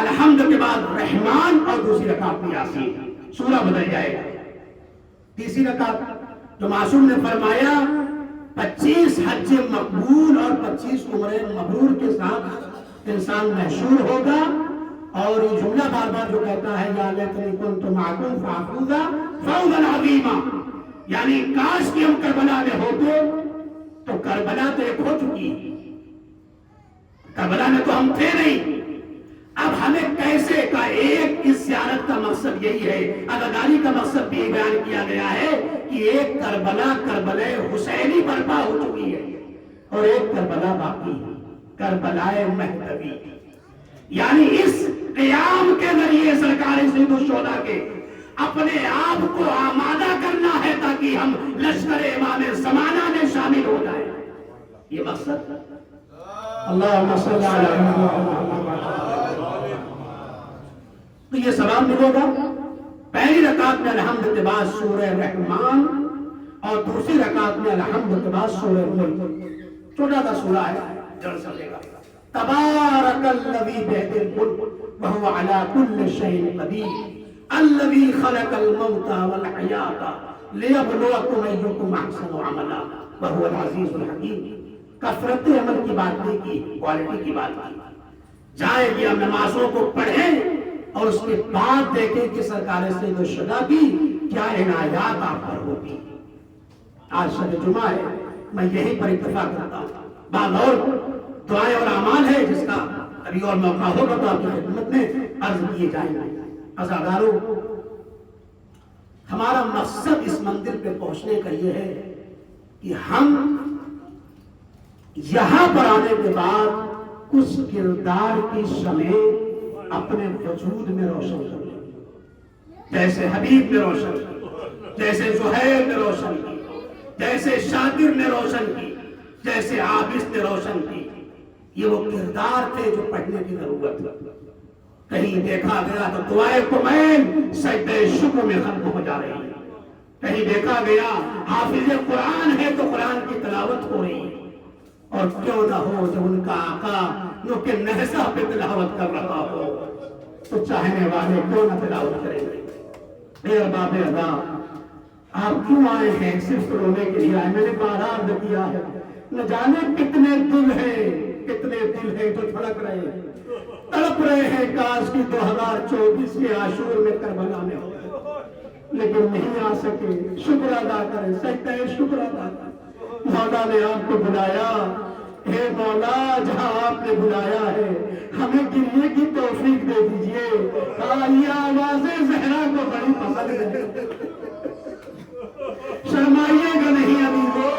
الحمد کے بعد رحمان اور دوسری رکعت میں یاسین، سورہ بدل جائے گا۔ تیسری رکعت جو معصوم نے فرمایا 25 حج مقبول اور 25 عمرے مبرور کے ساتھ انسان محشور ہوگا، اور یہ جملہ بار بار جو کہتا ہے یا لیتنی کنت معکم فافوز فوزا عظیما، یعنی کاش کہ ہم کربلا میں ہوتے، تو کربلا تو ایک ہو چکی، کربلا میں تو ہم تھے نہیں، اب ہمیں کیسے کا ایک اس زیارت کا مقصد یہی ہے، عزاداری کا مقصد بھی بیان کیا گیا ہے کہ ایک کربلا کربلا حسینی برپا ہو چکی ہے اور ایک کربلا باقی ہے، کربلا مہدوی، یعنی اس قیام کے ذریعے سرکار سید الشہداء کے اپنے آپ کو آمادہ کرنا ہے تاکہ ہم لشکر امام زمانہ میں شامل ہو جائیں، یہ مقصد۔ اللہم صلی علی محمد، تو یہ ثواب ملے گا۔ پہلی رکعت میں الحمد کے بعد سورہ رحمان اور دوسری رکعت میں الحمد کے بعد سورہ ملک، چھوٹا سا سورہ ہے، جڑ سکے گا۔ تبارک الذی بیدہ الملک وہو علی کل شیء قدیر الذی خلق الموت والحیاۃ لیبلوکم ایکم احسن عملا وہو العزیز الحکیم۔ کثرت عمل کی بات نہیں کی، کوالٹی کی بات کی۔ جائیں گے ہم نمازوں کو پڑھیں اور اس کے بعد دیکھیں کہ سرکار سید الشہداء کی کیا عنایات آپ پر ہوتی۔ آج شب جمعہ ہے، میں یہی پر اتفاق کرتا ہوں، بعد اور دعائیں اور اعمال ہے جس کا ابھی اور موقع ہوگا تو آپ کی خدمت میں عرض کیے جائیں گے۔ عزاداروں، ہمارا مقصد اس منزل پہ پہنچنے کا یہ ہے کہ ہم یہاں پر آنے کے بعد کچھ کردار کی شمع اپنے وجود میں روشن کریں، جیسے حبیب نے روشن کی، جیسے زہیر نے روشن کی، جیسے شاکر نے روشن کی، جیسے عابس نے روشن کی۔ یہ وہ کردار تھے جو پڑھنے کی ضرورت ہے۔ کہیں دیکھا گیا تو دعائے کمیل سجدہ شکر میں ختم ہو جا رہی ہے، کہیں دیکھا گیا حافظ قرآن ہے تو قرآن کی تلاوت ہو رہی ہے، اور کیوں نہ ہو جب ان کا آقا نوک نہسا پہ تلاوت کر رہا ہو تو چاہنے والے کیوں نہ تلاوت کریں گے۔ اے ارباب ادا، آپ کیوں آئے ہیں؟ صرف رونے کے لیے آئے؟ میں نے بارہا کیا ہے، نہ جانے کتنے دل ہیں، کتنے دل ہیں جو دھڑک رہے ہیں، تڑپ رہے ہیں کاش کی 2024 کے عاشور میں کربلا میں ہو، لیکن نہیں آ سکے۔ شکر ادا کریں، سجدہ شکر ادا کریں۔ مولا نے آپ کو بلایا، اے مولا جہاں آپ نے بلایا ہے ہمیں گریے کی توفیق دے دیجئے۔ یہ آواز زہرا کو بڑی پسند ہے، شرمائیے گا نہیں ابھی وہ۔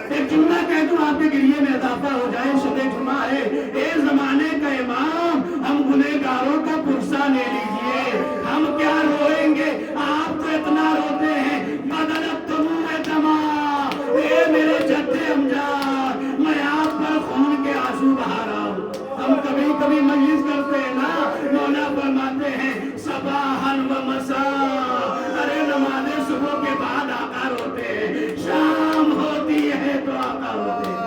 ایک جملہ کہہ دوں آپ کے گریے میں اضافہ ہو جائے، شب جمعہ ہے، اے زمانے کا امام ہم گنہگاروں کا پرسہ لے لیجئے، ہم کیا روئیں گے، آپ تو اتنا روتے ہیں۔ بدلت تمہیں تمام، اے میرے جدے امجاد، میں آپ پر خون کے آنسو بہا رہا ہوں۔ ہم کبھی کبھی مجلس کرتے ہیں نا، مولا فرماتے ہیں صباحاً و مساء، ارے نماز صبح کے بعد آقا روتے ہیں، شام ہوتی ہے تو آقا روتے ہیں۔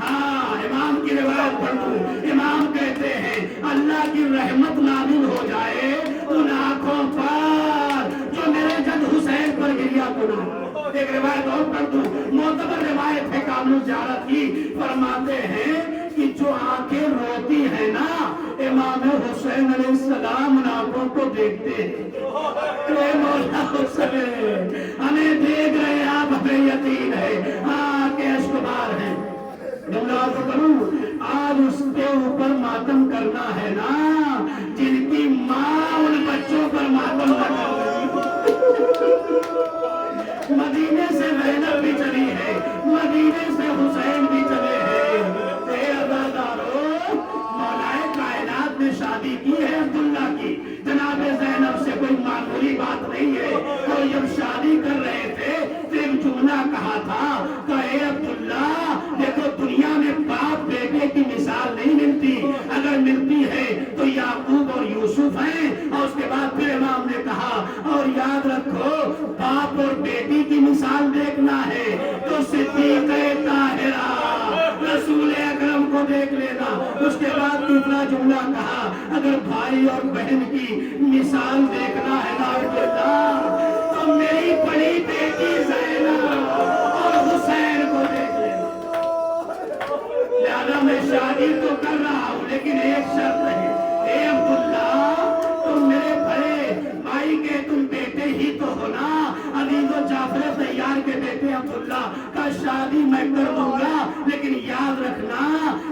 ہاں، امام کی روایت پڑھ دوں، امام کہتے ہیں اللہ کی رحمت نازل ہو جائے ان آنکھوں پر جو میرے جد حسین پر گریا گناہ۔ ایک روایت اور پڑھ دوں، معتبر روایت ہے کامل زیارت کی، فرماتے ہیں کہ جو آنکھیں روتی ہیں نا امام حسین علیہ السلام ان آنکھوں کو دیکھتے ہیں، اے مولا حسین ہمیں دیکھ رہے ہیں، آپ ہمیں یقین ہے، ہاں کہ اشکبار ہیں۔ جملہ عرض کروں، آج اس کے اوپر ماتم کرنا ہے نا جن کی ماں ان بچوں پر ماتم کر رہی ہے۔ مدینے سے زینب بھی چلی ہے، مدینے سے حسین بھی چلے ہیں۔ اے عزادارو، مولا کائنات نے شادی کی ہے عبداللہ کی، جناب زینب سے کوئی معمولی بات نہیں ہے۔ اور جب شادی کر رہے تھے تو ایک جملہ کہا تھا کہ اے عبداللہ دیکھو دنیا میں باپ بیٹے کی مثال نہیں ملتی، اگر ملتی ہے تو یعقوب اور یوسف ہیں۔ اور اس کے بعد پھر امام نے کہا اور یاد رکھو باپ اور بیٹی کی مثال دیکھنا ہے تو صدیق طاہرہ دوسرا جملہ کہا اگر بھائی اور بہن کی مثال دیکھنا ہے نا تو میری بڑی بیٹی زینب اور حسین کو دیکھ لینا. لہذا میں شادی تو کر رہا ہوں لیکن ایک شرط ہے. اے عبداللہ تم میرے بڑے بھائی کے تم بیٹے ہی تو ہو نا. عزیز و جعفر طیار کے بیٹے عبداللہ کا شادی میں کر دوں گا لیکن یاد رکھنا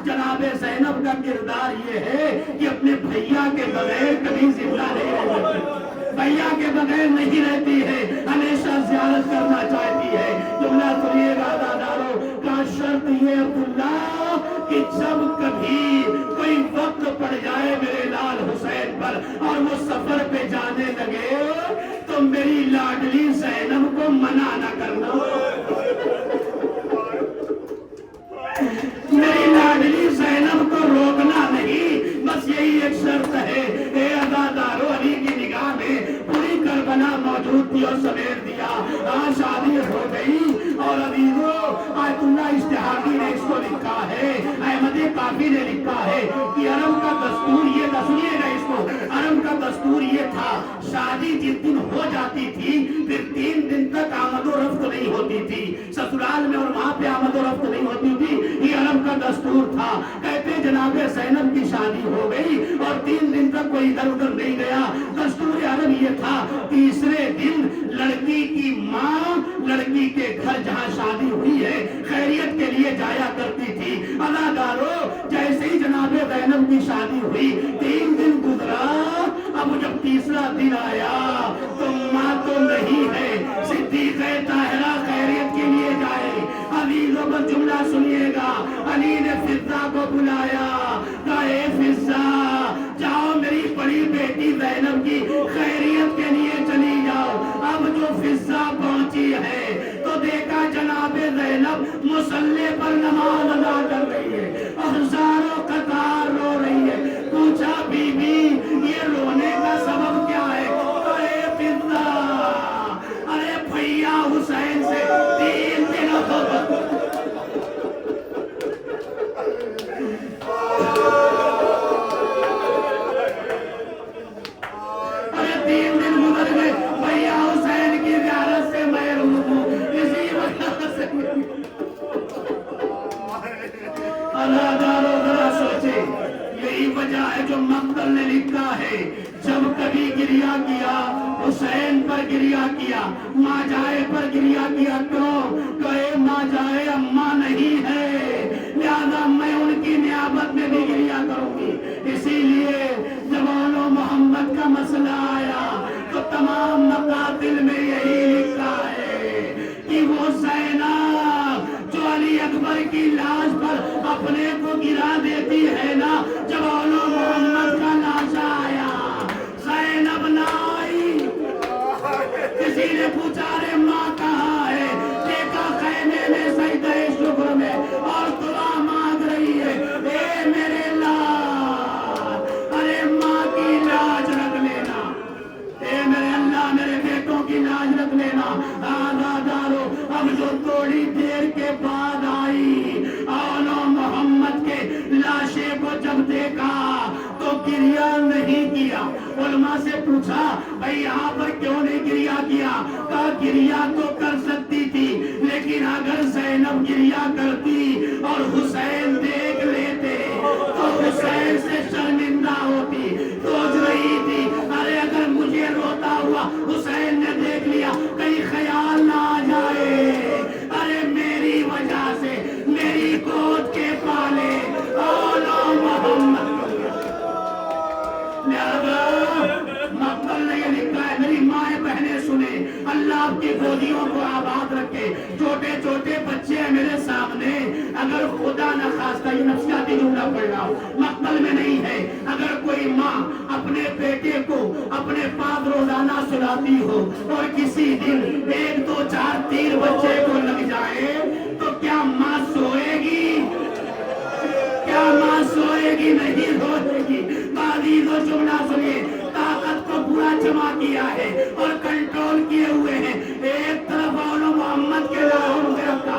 جناب زینب کا کردار یہ ہے کہ اپنے بھیا کے بغیر کبھی زندہ نہیں رہتی. بھیا کے بغیر نہیں رہتی ہے, ہمیشہ زیارت کرنا چاہتی ہے. جملہ سنیے گا عزادارو کا شرط یہ عبداللہ کہ جب کبھی کوئی وقت پڑ جائے میرے لال حسین پر اور وہ سفر پہ جانے لگے تو میری لاڈلی زینب کو منع نہ کرنا. میری لاڈلی زینب کو روکنا نہیں, بس یہی ایک شرط ہے. اے عزادارو علی کی نگاہ میں پوری کربلا موجود تھی اور سمیٹ دیا. شادی ہو گئی اور عزیزو آیت اللہ اشتہاقی نے اس کو لکھا ہے, احمد کافی نے لکھا ہے کہ عرب کا دستور یہ تھا, سنیے گا اس کو, عرب کا دستور یہ تھا شادی جس دن ہو جاتی تھی پھر 3 دن تک آمد و رفت نہیں ہوتی تھی سسرال میں اور وہاں پہ آمد و رفت نہیں ہوتی تھی. یہ عرب کا دستور تھا. کہتے جناب زینب کی شادی ہو گئی اور 3 دن تک کوئی ادھر ادھر نہیں گیا. دستور عرب یہ تھا تیسرے دن لڑکی کی ماں لڑکی کے گھر جہاں شادی ہوئی ہے خیریت کے لیے جایا کرتی تھی. عزادارو جیسے ہی جناب زینب کی شادی ہوئی 3 دن گزرا, اب جب تیسرا دن آیا تو ماں تو نہیں ہے, صدیقہ طاہرہ خیریت کے لیے جائے. عزیزوں پر جملہ سنیے گا, علی نے فضہ کو بلایا, کہا اے فضہ جاؤ میری بڑی بیٹی زینب کی خیریت کے لیے چلی جاؤ. اب جو فضہ پہنچی ہے تو دیکھا جناب زینب مصلی پر نماز ادا کر رہی ہے اور ہزاروں قطار رو رہی ہے. پوچھا بی بی یہ رونے کا سبب کیا ہے؟ اے فضہ ارے بھیا حسین سے 3 دنوں گزر گئے, بھیا حسین کی زیارت سے محروم ہوں, اسی وجہ سے. عزادارو ذرا سوچے, یہی وجہ ہے جو مقتل نے لکھا ہے جب کبھی گریہ کیا حسین پر گریہ کیا, ماں جائے پر گریہ کیا. کیوں؟ کہے ماں جائے اماں نہیں ہے لہذا میں ان کی نیابت میں بھی گریہ کروں گی. اسی لیے جب اولو محمد کا مسئلہ آیا تو تمام مقاتل میں یہی لکھا ہے کہ وہ زینب جو علی اکبر کی لاش پر اپنے کو گرا دیتی ہے نا, جب اولو محمد کا لاشا آیا زینب نہ آئی. کسی نے پوچھا رے ماں کہاں ہے؟ دیکھا خیمے میں سجدہ شکر میں اور دعا مانگ رہی ہے, اے میرے لال ارے ماں کی لاج رکھ لینا, اے میرے اللہ میرے بیٹوں کی لاج رکھ لینا. عزادارو اب جو تھوڑی دیر کے بعد آئی اولو محمد کے لاشے کو جب دیکھا تو گریہ نہیں کیا. علماء سے پوچھا بھئی یہاں پر کیوں نہیں گریہ کیا؟ کہا گریہ تو کر سکتی تھی لیکن اگر زینب گریہ کرتی اور حسین دیکھ لیتے تو حسین سے شرمندہ ہوتی. سوچ رہی تھی ارے اگر مجھے روتا ہوا حسین نے دیکھ لیا کہیں خیال نہ آ جائے ارے میری وجہ سے میری گود کے پالے اولو محمد. مقتل نے یہ لکھا ہے, میری مائیں بہنیں سنیں, اللہ آپ کی گودیوں کو آباد رکھے. چھوٹے چھوٹے بچے ہیں میرے سامنے, اگر خدا نہ خواستہ, یہ نفسیاتی جملہ پڑھ رہا ہوں مقتل میں نہیں ہے, اگر کوئی ماں اپنے بیٹے کو اپنے پاس روزانہ سلاتی ہو اور کسی دن 1 2 4 3 بچے کو لگ جائے تو کیا ماں سوئے گی؟ کیا ماں سوئے گی؟ نہیں روئے گی. عزیزو جملہ سنیے, طاقت کو پورا جمع کیا ہے اور کنٹرول کیے ہوئے ہیں. ایک طرف اولو محمد کے لاہور میں رکھا,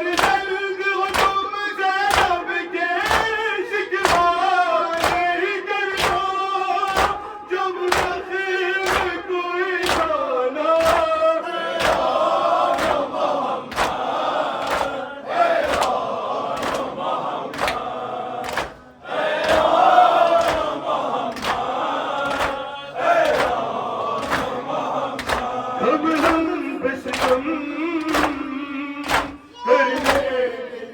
اور جلد ہو تم زینب کے شکوہ نہیں کرنا جب رخیم کوئی جانا اب ہم بس ہم کرنے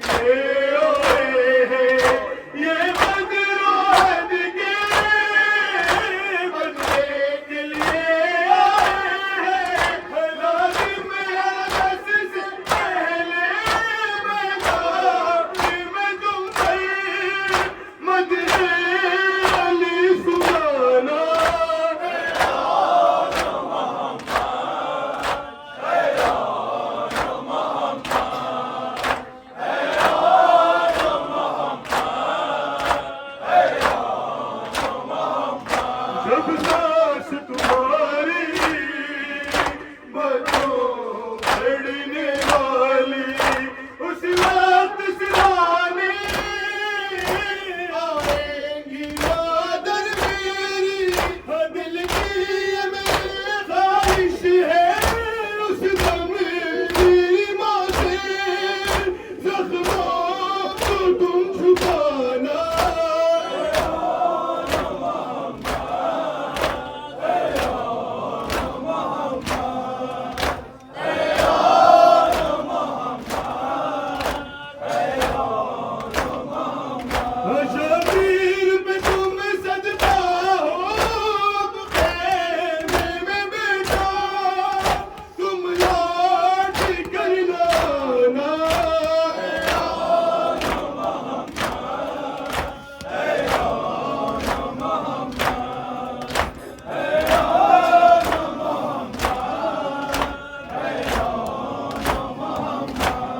کے آئے ہیں یہ بدروہد کے بدلے کے لیے آئے ہیں لازم ہے بس سے پہلے میں تم پر مدح علی سنانا جب سانس تمہاری بچوں بڑھنے والی اس وقت سرانے آئیں گی مادر میری دل کی یہ میری خواہش ہے اس دم میری ماں سے زخموں کو تم چھپانا شبیر پہ تم صدقہ ہو خیمے میں بیٹا تم لوٹ کر لانا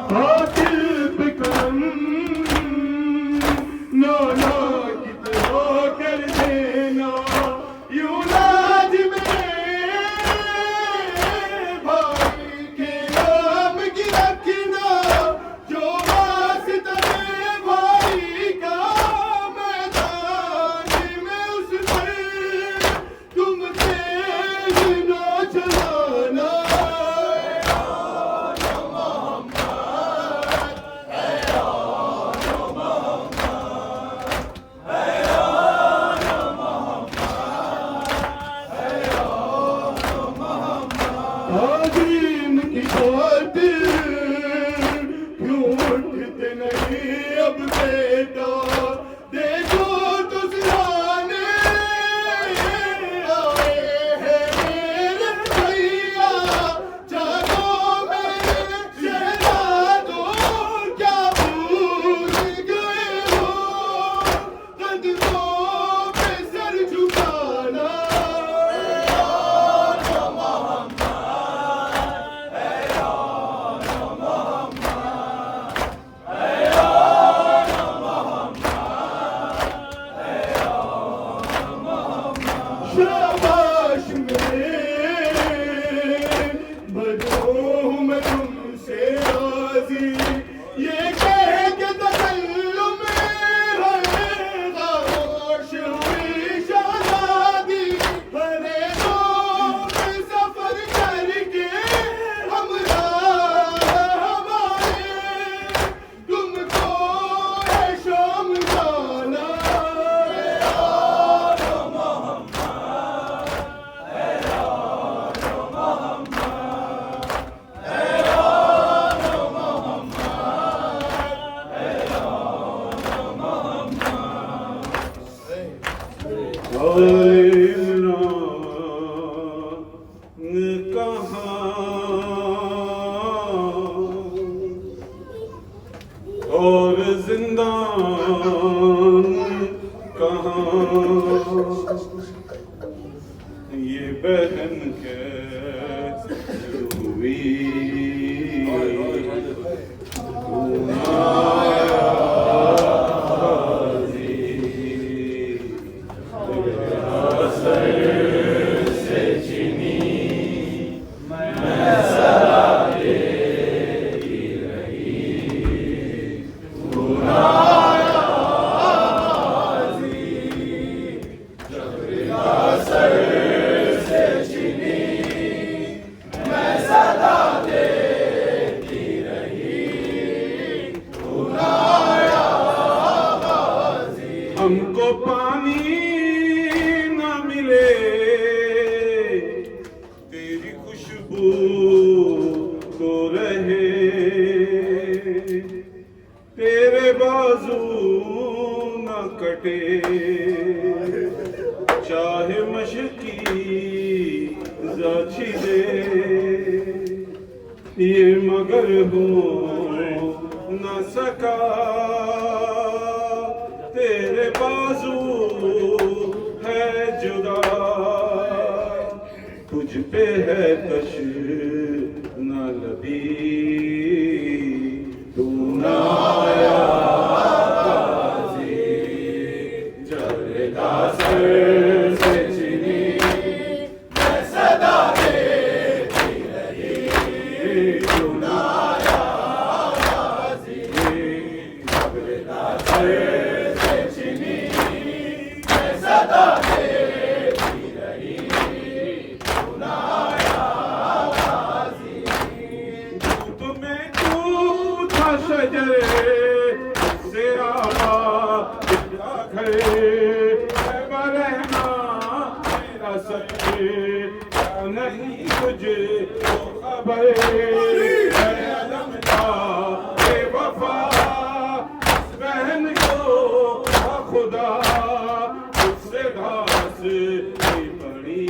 قاتل پہ کرم نانا کتنا کر دینا یوں لاج میں بھائی کے نام کی رکھنا جو واسطہ ہے بھائی کا میدان میں اس پر تم تیز نہ چلانا عظیم کی خاطر کیوں اٹھتے نہیں اب بیٹا دیکھو تو سرانے آئے ہیں میرے بھیا جاگو میرے شہزادو کیا بھول گئے ہو قدموں پہ سر جھکانا شاباش میرے بدوں میں تم سے راضی یہ کہہ کے تکلم ہے خاموش ہوئی شہزادی ہرے دو سفر کر کے ہمراہ ہمارے تم کو ہے شام جانا اور زندان کہاں یہ بہن کیسے ہوئی بازو نہ کٹے چاہے مشکی زاچی دے یہ مگر ہو نہ سکا تیرے بازو ہے جدا تجھ پہ ہے کش نہ لبی تو نہ آیا قاضی جلدا سر سے چنی میں صدا دیتی رہی تو نہ آیا قاضی جلدا سر سے چنی میں صدا دیتی رہی تو نہ آیا قاضی تمہیں تو تھا شجر سے آباد گھر برہنا میرا سچ کیا نہیں تجھے تو خبر ہے عدم کا بے وفا اس بہن کو خدا اس سے گھاس کی پڑی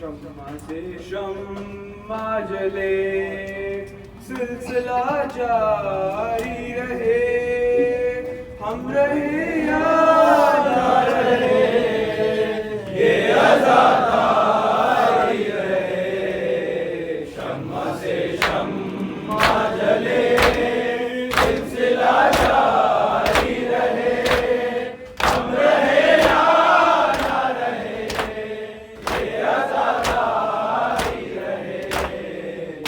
شمع سے شمع جلے سلسلہ جاری رہے ہم رہے یا نہ رہے یہ عزاداری رہے شمع سے شمع جلے سلسلہ جاری رہے ہم رہے یا نہ رہے یہ عزاداری رہے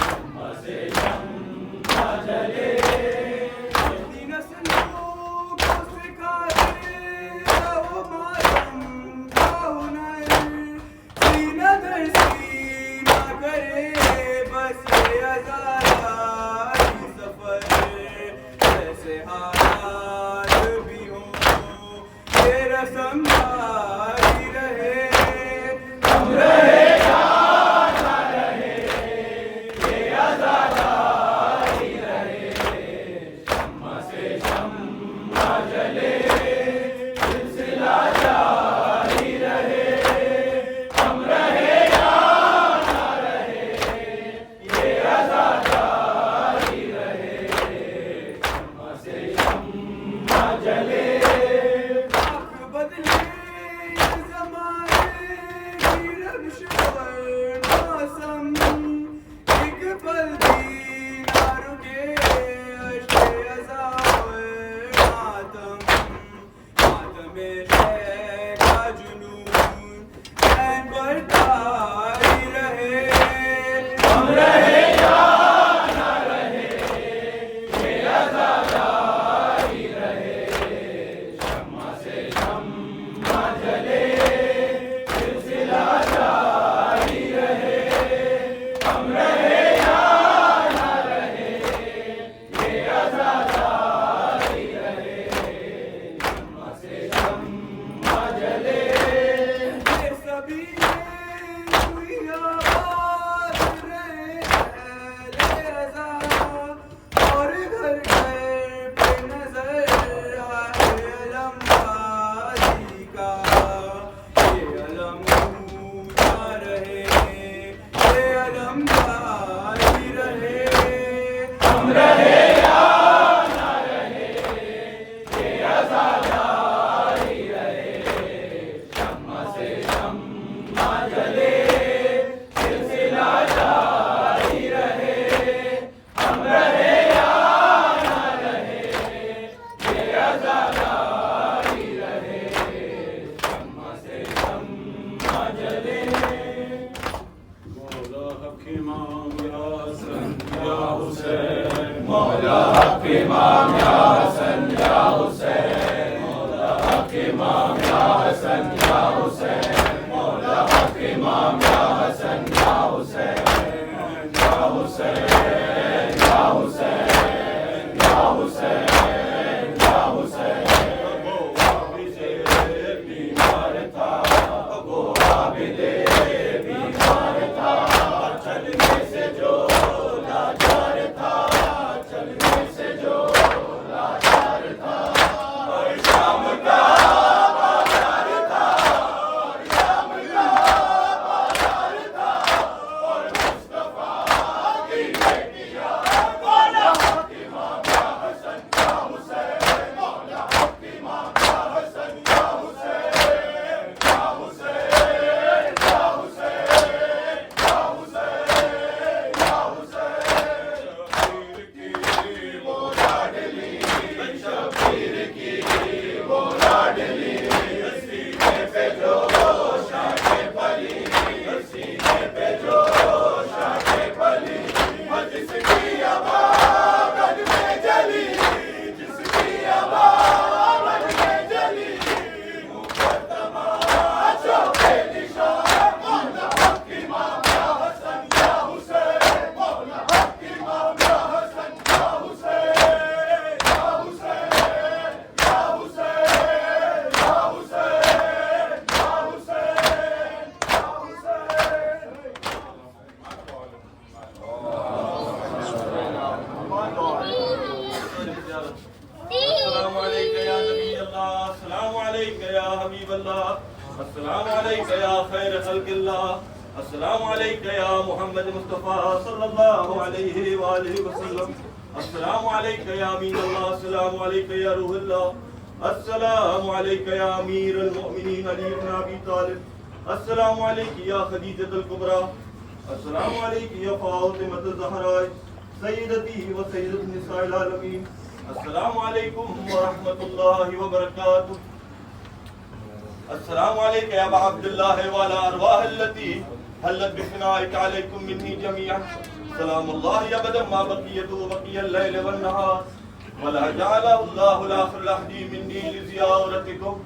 شمع سے شمع جلے السلام علیکہ یا خیر خلق اللہ السلام عليك يا محمد مصطفى صلى الله عليه وآله وسلم. السلام عليك يا أمين الله. السلام عليك يا روح الله. السلام عليك يا أمير المؤمنين علي بن أبي طالب. السلام عليك يا خديجة الكبرى. السلام عليك يا فاطمة الزهراء سيدتي وسيدة نساء العالمين. السلام عليكم ورحمة الله وبركاته. السلام عليك يا أبا عبد الله وعلى أرواح التي هلت بفنائك عليكم مني جميعا. سلام الله أبدا ما بقيته بقي الليل والنهار ولا جعله الله الآخر العهد مني لزيارتكم.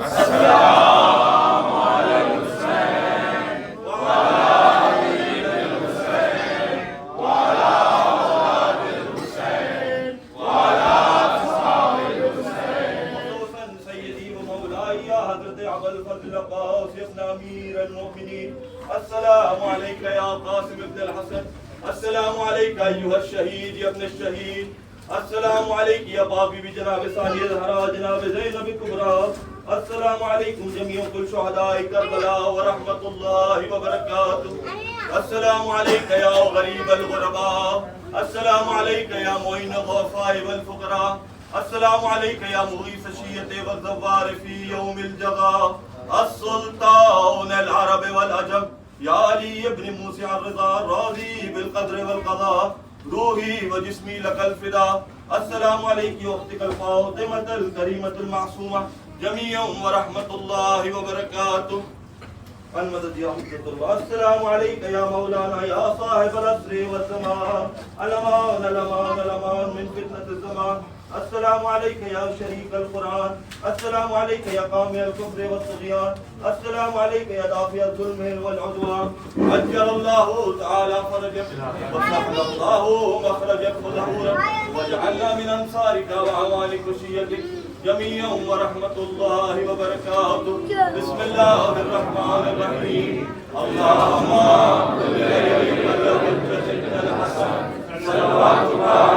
السلام عليكم الحسين وعلى آل الحسين وعلى أولاد الحسين وعلى أصحاب الحسين. خصوصا سيدي ومولاي يا حضرت أبا الفضل عباس ابن أمير المؤمنين. السلام عليك يا قاسم ابن الحسن. السلام عليك أيها الشهيد يا ابن الشهيد. السلام عليك يا بابي بجناب ثاني الزهراء جناب زينب الكبرى. السلام عليكم جميع كل شهداء كربلاء ورحمة الله وبركاته. السلام عليك يا غريب الغرباء. السلام عليك يا معين الضعفاء والفقراء. السلام عليك يا مغيث الشية والزوار في يوم الجغى. السلطان العرب والعجم يا علي بن موسى الرضا الراضي بالقدر والقضاء. روحي وجسمي لك الفداء. السلام عليك يا أختك الفاطمة الكريمة المعصومة جميعا ورحمة الله وبركاته. المدد يا حجة الله. السلام عليك يا مولانا يا صاحب العصر والزمان. الأمان الأمان الأمان من فتنة الزمان. السلام عليك يا شريك القرآن. السلام عليك يا قامع الكفر والطغيان. السلام عليك يا دافع الظلم والعدوان. أجل الله تعالى فرجك وسهل الله مخرجك وظهورك واجعلنا من أنصارك وعوانك وشيتك جميعا ورحمة الله وبركاته. بسم الله الرحمن الرحيم. اللهم صل على سيدنا الحسن صلوات الله